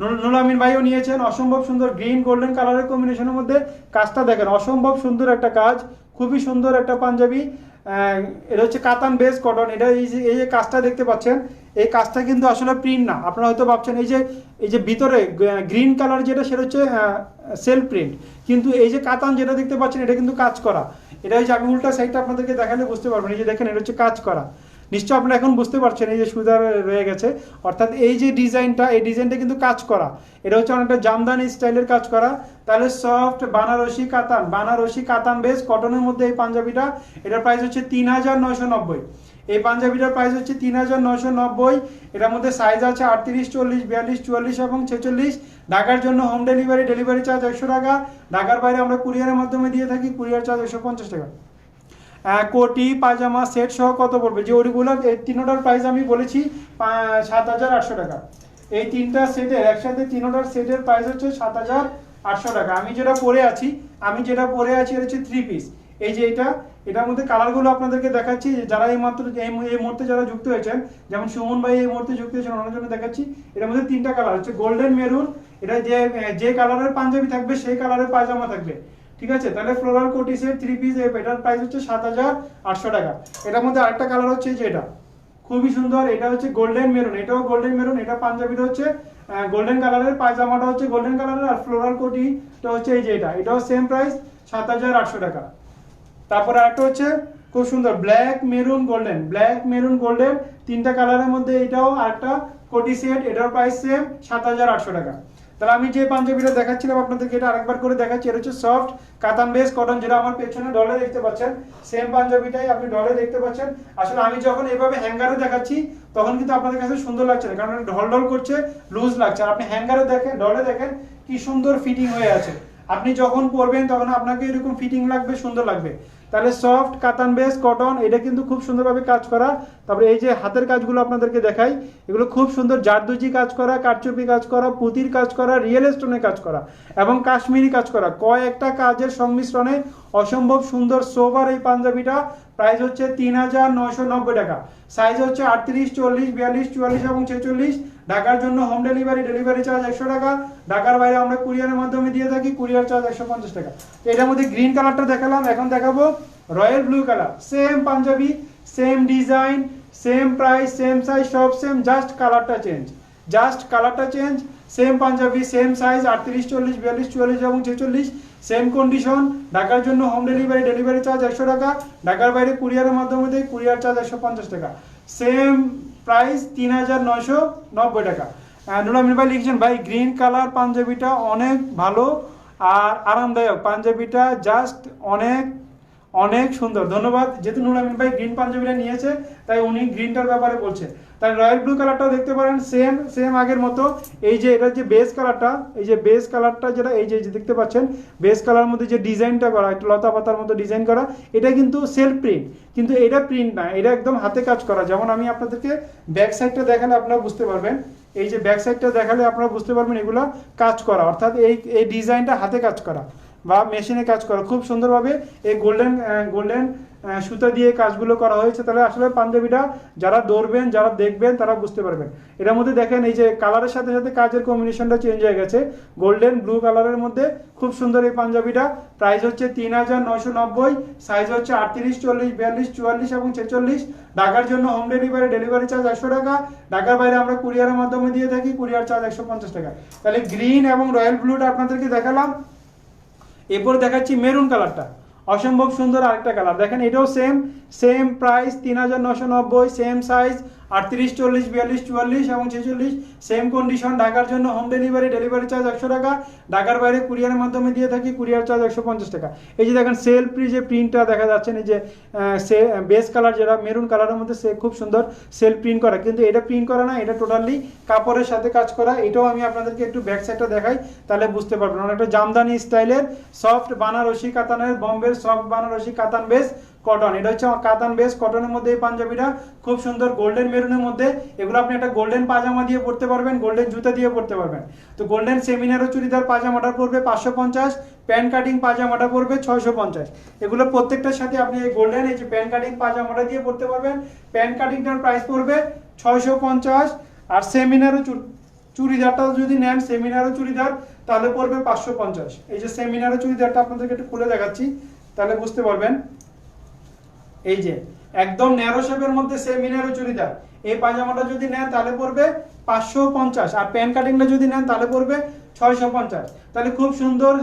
নুরুল আমিন ভাইও নিয়েছেন, অসম্ভব সুন্দর গ্রিন গোল্ডেন কালারের কম্বিনেশনের মধ্যে। কাজটা দেখেন, অসম্ভব সুন্দর একটা কাজ, খুবই সুন্দর একটা পাঞ্জাবি। এটা হচ্ছে কাতান বেস কটন। এটা এই যে কাজটা দেখতে পাচ্ছেন, এই কাজটা কিন্তু আসলে প্রিন্ট না। আপনারা হয়তো ভাবছেন এই যে ভিতরে গ্রিন কালার যেটা, সেটা হচ্ছে সেলফ প্রিন্ট, কিন্তু এই যে কাতান যেটা দেখতে পাচ্ছেন এটা কিন্তু কাজ করা। এটা হচ্ছে, আমি উল্টা সাইডটা আপনাদেরকে দেখালে বুঝতে পারবেন। এই যে দেখেন, এটা হচ্ছে কাজ করা। নিশ্চয় আপনারা এখন বুঝতে পারছেন, এই যে সুতার রয়ে গেছে, অর্থাৎ এই যে ডিজাইনটা, এই ডিজাইনটা কিন্তু কাজ করা। এটা হচ্ছে অনেকটা জামদানি স্টাইলের কাজ করা। তাহলে সফট বানারসি কাতান বেস কটনের মধ্যে এই পাঞ্জাবিটা, এটার প্রাইস হচ্ছে 3990। এই পাঞ্জাবিটার প্রাইস হচ্ছে 3990। এটার মধ্যে সাইজ আছে 38, 40, 42, 44 এবং 46। ঢাকার জন্য হোম ডেলিভারি, ডেলিভারি চার্জ 100 টাকা। ঢাকার বাইরে আমরা কুরিয়ারের মাধ্যমে দিয়ে থাকি, কুরিয়ার চার্জ 150 টাকা। কোটি পায়জামা সেট সহ কত পড়বে? যে ওইগুলোর 3টার প্রাইস আমি বলেছি 7800 টাকা। এই তিনটা সেটের একসাথে তিনটার সেটের প্রাইস হচ্ছে 7,800 টাকা। আমি যেটা পরে আছি এটা হচ্ছে 3 পিস। এই যে এটার মধ্যে কালারগুলো আপনাদেরকে দেখাচ্ছি, যারা এই মুহূর্তে যারা যুক্ত হয়েছেন, যেমন সুমন ভাই এই মুহূর্তে যুক্ত হয়েছেন, ওনার জন্য দেখাচ্ছি। এটার মধ্যে তিনটা কালার হচ্ছে গোল্ডেন মেরুন, এটা যে কালারের পাঞ্জাবি থাকবে সেই কালারের পায়জামা থাকবে, ঠিক আছে। তাহলে ফ্লোরাল কোটি সেট 3 পিস, এটার প্রাইস হচ্ছে 7,800 টাকা। এটার মধ্যে আরেকটা কালার হচ্ছে যে এটা খুবই সুন্দর, এটা হচ্ছে গোল্ডেন মেরুন, এটাও গোল্ডেন মেরুন, এটা পাঞ্জাবিটা হচ্ছে গোল্ডেন কালারের, পায়জামাটা হচ্ছে গোল্ডেন কালারের, আর ফ্লোরাল কোটিটা হচ্ছে এই যে এটাও সেম প্রাইস 7,800 টাকা। তারপর আরেকটা হচ্ছে খুব সুন্দর ব্ল্যাক মেরুন গোল্ডেন, তিনটা কালারের মধ্যে এটাও আরেকটা কোটি সেট, এটার প্রাইস সেম 7,800 টাকা। তাহলে আমি যে পাঞ্জাবিটা দেখাচ্ছিলাম আপনাদেরকে এটা আরেকবার করে দেখাচ্ছি। এটা হচ্ছে সফট কাতান বেস কটন, যেটা আমার পেছনে ডলে দেখতে পাচ্ছেন, সেম পাঞ্জাবিটাই আপনি ডলে দেখতে পাচ্ছেন। আসলে আমি যখন এভাবে হ্যাঙ্গারে দেখাচ্ছি তখন কিন্তু আপনাদের কাছে সুন্দর লাগছে না, কারণ ঢল করছে, লুজ লাগছে। আর আপনি হ্যাঙ্গারে দেখেন, ডলে দেখেন কি সুন্দর ফিটিং হয়ে আছে। আপনি যখন পরবেন তখন আপনাকে এরকম ফিটিং লাগবে, সুন্দর লাগবে। তাহলে সফট কাতান বেস কটন, এটা কিন্তু খুব সুন্দরভাবে কাজ করা। তারপরে এই যে হাতের কাজগুলো আপনাদেরকে দেখাই, এগুলো খুব সুন্দর জারদুজি কাজ করা, কারচুপি কাজ করা, পুতির কাজ করা, রিয়েল স্টোনে কাজ করা এবং কাশ্মীরি কাজ করা, কয়েকটা কাজের সংমিশ্রণে অসম্ভব সুন্দর সোভার এই পাঞ্জাবিটা। প্রাইস হচ্ছে 3,990 টাকা। সাইজ হচ্ছে 38, 40, 42, 44 এবং 46। ঢাকার জন্য হোম ডেলিভারি চার্জ 100 টাকা। ঢাকার বাইরে আমরা কুরিয়ারের মাধ্যমে দিয়ে থাকি, কুরিয়ার চার্জ 150 টাকা। তো এটার মধ্যে গ্রিন কালারটা দেখালাম, এখন দেখাবো royal blue colour. Same panjabi, same design, same price, same size, সব সেম, জাস্ট কালারটা change. Same panjabi, same size, 38, 40, 42, 44 এবং 46, সেম কন্ডিশন। ঢাকার জন্য হোম ডেলিভারি চার্জ 100 টাকা। ঢাকার বাইরে কুরিয়ারের মাধ্যমে দেয়, কুরিয়ার চার্জ 150 টাকা। সেম প্রাইস 3,990 টাকা। নুরামিন ভাই লিখছেন, ভাই গ্রিন কালার পাঞ্জাবিটা অনেক ভালো আর আরামদায়ক, পাঞ্জাবিটা জাস্ট অনেক সুন্দর। ধন্যবাদ। যেহেতু নুরামিন ভাই গ্রিন পাঞ্জাবিটা নিয়েছে তাই উনি গ্রিনটার ব্যাপারে বলছে। তাই রয়্যাল ব্লু কালারটাও দেখতে পারেন, সেম আগের মতো। এই যে এটার যে বেস কালারটা যেটা এই যে দেখতে পাচ্ছেন, বেস কালার মধ্যে যে ডিজাইনটা করা, একটু লতা পাতার মতো ডিজাইন করা, এটা কিন্তু সেলফ প্রিন্ট, কিন্তু এটা প্রিন্ট না, এটা একদম হাতে কাজ করা। যেমন আমি আপনাদেরকে ব্যাক সাইডটা দেখালে আপনারা বুঝতে পারবেন, এই যে ব্যাক সাইডটা দেখালে আপনারা বুঝতে পারবেন এগুলো কাজ করা, অর্থাৎ এই ডিজাইনটা হাতে কাজ করা বা মেশিনে কাজ করা। খুব সুন্দরভাবে এই গোল্ডেন সুতা দিয়ে কাজগুলো করা হয়েছে। তাহলে আসলে পাঞ্জাবিটা যারা ধরবেন, যারা দেখবেন, তারা বুঝতে পারবেন। এটার মধ্যে দেখেন এই যে কালারের সাথে সাথে কাজের কম্বিনেশনটা চেঞ্জ হয়ে গেছে, গোল্ডেন ব্লু কালারের মধ্যে খুব সুন্দর এই পাঞ্জাবিটা। প্রাইস হচ্ছে 3,990, সাইজ হচ্ছে 38, 40, 42, 44 এবং 46। ঢাকার জন্য হোম ডেলিভারি চার্জ 100 টাকা। ঢাকার বাইরে আমরা কুরিয়ারের মাধ্যমে দিয়ে থাকি, কুরিয়ার চার্জ 150 টাকা। তাহলে গ্রিন এবং রয়্যাল ব্লুটা আপনাদেরকে দেখালাম। এরপর দেখাচ্ছি মেরুন কালারটা, অসম্ভব সুন্দর আরেকটা কালার। দেখেন এটাও সেম প্রাইস 3,990, সেম সাইজ 38, 40, 42, 44 এবং 46, সেম কন্ডিশন। ঢাকার জন্য হোম ডেলিভারি চার্জ 100 টাকা। ঢাকার বাইরে কুরিয়ারের মাধ্যমে দিয়ে থাকি, কুরিয়ার চার্জ 150 টাকা। এই যে দেখেন যে প্রিন্টটা দেখা যাচ্ছেন, এই যে বেস কালার যেটা মেরুন কালারের মধ্যে খুব সুন্দর সেলফ প্রিন্ট করা, কিন্তু এটা প্রিন্ট করা না, এটা টোটালি কাপড়ের সাথে কাজ করা। এটাও আমি আপনাদেরকে একটু ব্যাক সাইডটা দেখাই, তাহলে বুঝতে পারবেন। অনেকটা জামদানি স্টাইলের সফট বানারসি কাতানের, বম্বের সফট বানারসি কাতান বেস কটন। এটা হচ্ছে কাতান বেস কটনের মধ্যে এই পাঞ্জাবিটা খুব সুন্দর গোল্ডেন মেরুনের মধ্যে। এগুলো আপনি একটা গোল্ডেন পাজামা দিয়ে পরতে পারবেন, গোল্ডেন জুতা দিয়ে পরতে পারবেন। তো গোল্ডেন সেমিনারও চুড়িদার পাজামাটা পড়বে 550, প্যান্ট কাটিং পাজামাটা পড়বে 650। এগুলো প্রত্যেকটার সাথে আপনি এই গোল্ডেন এই যে প্যান্ট কাটিং পাজামাটা দিয়ে পরতে পারবেন। প্যান্ট কাটিংটার প্রাইস পড়বে 650, আর সেমিনারও চুড়িদারটা যদি নেন, সেমিনারও চুড়িদার, তাহলে পড়বে 550। এই যে সেমিনারও চুড়িদারটা আপনাদেরকে একটু খুলে দেখাচ্ছি, তাহলে বুঝতে পারবেন। এই যে একদম ন্যারো শেপের মধ্যে সেমিনারও চুড়িদার, এই পাজামাটা যদি নেন তাহলে পড়বে 550, আর প্যান্ট কাটিংটা যদি নেন তাহলে পড়বে 650। তাহলে খুব সুন্দর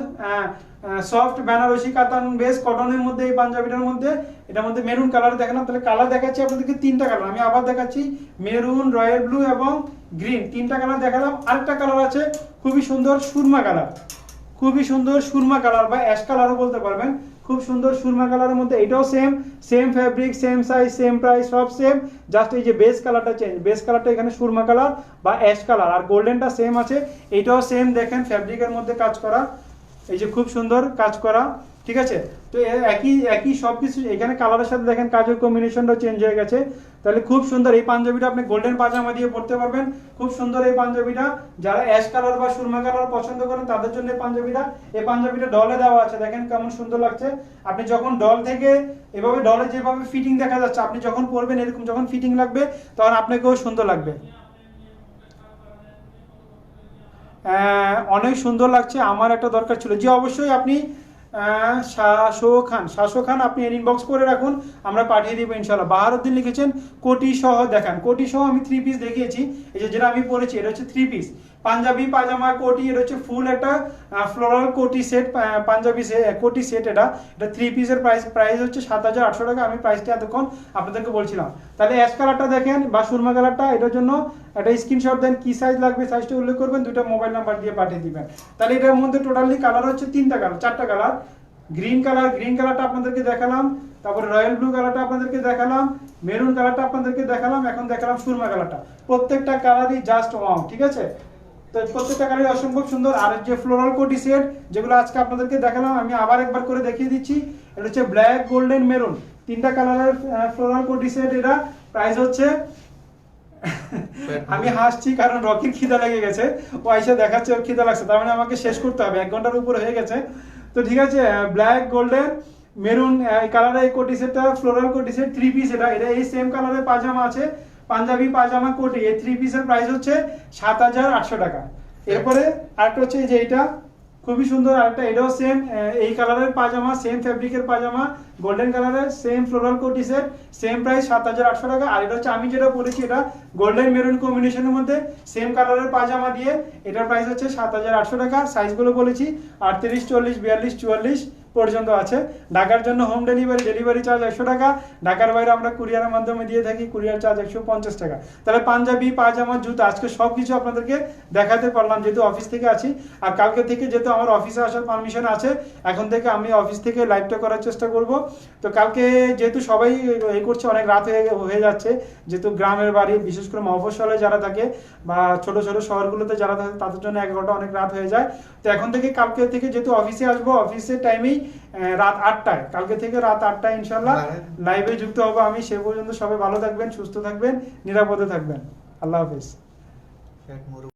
সফট বেনারসি কাতান বেস কটনের মধ্যে এই পাঞ্জাবিটার মধ্যে, এটার মধ্যে মেরুন কালার দেখালাম। তাহলে কালার দেখাচ্ছি আপনাদেরকে তিনটা কালার, আমি আবার দেখাচ্ছি মেরুন, রয়্যাল ব্লু এবং গ্রিন, তিনটা কালার দেখালাম। আরেকটা কালার আছে খুবই সুন্দর সুরমা কালার বা অ্যাশ কালারও বলতে পারবেন। খুব সুন্দর সুরমা কালারের মধ্যে, এটাও same fabric, same size, same price, সব সেম, জাস্ট এই যে বেস কালারটা চেঞ্জ। বেস কালারটা এখানে সুরমা কালার বা অ্যাশ কালার, আর গোল্ডেনটা সেম আছে। এটাও সেম, দেখেন ফ্যাব্রিকের মধ্যে কাজ করা, এই যে খুব সুন্দর কাজ করা, ঠিক আছে। তো একই একই সব কিছু এখানে কালারের সাথে দেখেন কাজের কম্বিনেশনটাও চেঞ্জ হয়ে গেছে। তাহলে খুব সুন্দর এই পাঞ্জাবিটা আপনি গোল্ডেন পাজামা দিয়ে পরতে পারবেন। খুব সুন্দর এই পাঞ্জাবিটা, যারা অ্যাশ কালার বা সুরমা কালার পছন্দ করেন তাদের জন্য এই পাঞ্জাবিটা ডলে দেওয়া আছে, দেখেন কেমন সুন্দর লাগছে। আপনি যখন ডল থেকে এভাবে ডলে যেভাবে ফিটিং দেখা যাচ্ছে, আপনি যখন পরবেন এরকম যখন ফিটিং লাগবে তখন আপনাকেও সুন্দর লাগবে। অনেক সুন্দর লাগছে, আমার একটা দরকার ছিল। যে অবশ্যই আপনি শাসো খান আপনি ইনবক্স করে রাখুন, আমরা পাঠিয়ে দিব ইনশাল্লাহ। বাহারুদ্দিন লিখেছেন কোটি সহ দেখান। কোটি সহ আমি 3 পিস দেখিয়েছি, এই যে যেটা আমি পরেছি এটা হচ্ছে 3 পিস পাঞ্জাবি পাজামা কোটি, এটা হচ্ছে ফুল একটা ফ্লোরাল কোটি সেট, পাঞ্জাবি কোটি সেট। এটা 3 পিসের প্রাইস হচ্ছে 7,800 টাকা। আমি প্রাইসটা এতক্ষণ আপনাদেরকে বলছিলাম। তাহলে অ্যাশ কালারটা দেখেন বা সুরমা কালারটা, এটার জন্য একটা স্ক্রিনশট দেন, কি সাইজ লাগবে সাইজটা উল্লেখ করবেন, দুটো মোবাইল নাম্বার দিয়ে পাঠিয়ে দিবেন। তাহলে এটার মধ্যে টোটালি কালার হচ্ছে 4টা কালার। গ্রিন কালারটা আপনাদেরকে দেখালাম, তারপরে রয়্যাল ব্লু কালারটা আপনাদেরকে দেখালাম, মেরুন কালারটা আপনাদেরকে দেখালাম, এখন দেখালাম সুরমা কালারটা। প্রত্যেকটা কালারই জাস্ট ওয়াও, ঠিক আছে। তো প্রত্যেকটা কালারই অসম্ভব সুন্দর। আর যে ফ্লোরাল কোটি সেট যেগুলো আজকে আপনাদেরকে দেখালাম, আমি আবার একবার করে দেখিয়ে দিচ্ছি। এটা হচ্ছে ব্ল্যাক, গোল্ডেন, মেরুন, 3টা কালারের ফ্লোরাল কোটি সেট। এটা প্রাইস হচ্ছে আমি হাসছি কারণ রকির খিদা লেগে গেছে, ও আইসা দেখাচ্ছে ওর খিদা লাগছে, তার মানে আমাকে শেষ করতে হবে, 1 ঘন্টার উপর হয়ে গেছে। তো ঠিক আছে, ব্ল্যাক, গোল্ডেন, মেরুন কালারের এই কোটি সেটটা ফ্লোরাল কোটি সেট 3 পিস। এটা এই সেম কালারের পাজামা আছে, পাঞ্জাবি পাজামা কোটি। এই 3 পিসের প্রাইস হচ্ছে 7,800 টাকা। এরপরে আরেকটা হচ্ছে এই যে এটা খুবই সুন্দর আরেকটা, এটাও সেম এই কালারের পাজামা, সেম ফেব্রিকের পাজামা, গোল্ডেন কালারের সেম ফ্লোরাল কোটি সেট, সেম প্রাইস 7,800 টাকা। আর এটা হচ্ছে আমি যেটা পরেছি এটা গোল্ডেন মেরুন কম্বিনেশনের মধ্যে সেম কালারের পাজামা দিয়ে, এটার প্রাইস হচ্ছে 7,800 টাকা। সাইজগুলো বলেছি 38, 40, 42, 44 পর্যন্ত আছে। ঢাকার জন্য হোম ডেলিভারি চার্জ 100 টাকা। ঢাকার বাইরে আমরা কুরিয়ারের মাধ্যমে দিয়ে থাকি, কুরিয়ার চার্জ 150 টাকা। তাহলে পাঞ্জাবি পাজামা জুতা আজকে সব কিছু আপনাদেরকে দেখাতে পারলাম, যেহেতু অফিস থেকে আছি। আর কালকে থেকে যেহেতু আমার অফিসে আসার পারমিশন আছে, এখন থেকে আমি অফিস থেকে লাইভটা করার চেষ্টা করব। তো কালকে যেহেতু সবাই এই করছে, অনেক রাত হয়ে যাচ্ছে, যেহেতু গ্রামের বাড়ি, বিশেষ করে মফস্বলে যারা থাকে বা ছোট ছোট শহরগুলোতে যারা থাকে তাদের জন্য 11টা অনেক রাত হয়ে যায়। তো এখন থেকে কালকে থেকে যেহেতু অফিসে আসবো, অফিসের টাইমেই রাত 8টায়, কালকে থেকে রাত 8টায় ইনশাল্লাহ লাইভে যুক্ত হবো আমি। সে পর্যন্ত সবাই ভালো থাকবেন, সুস্থ থাকবেন, নিরাপদে থাকবেন। আল্লাহ হাফিজ।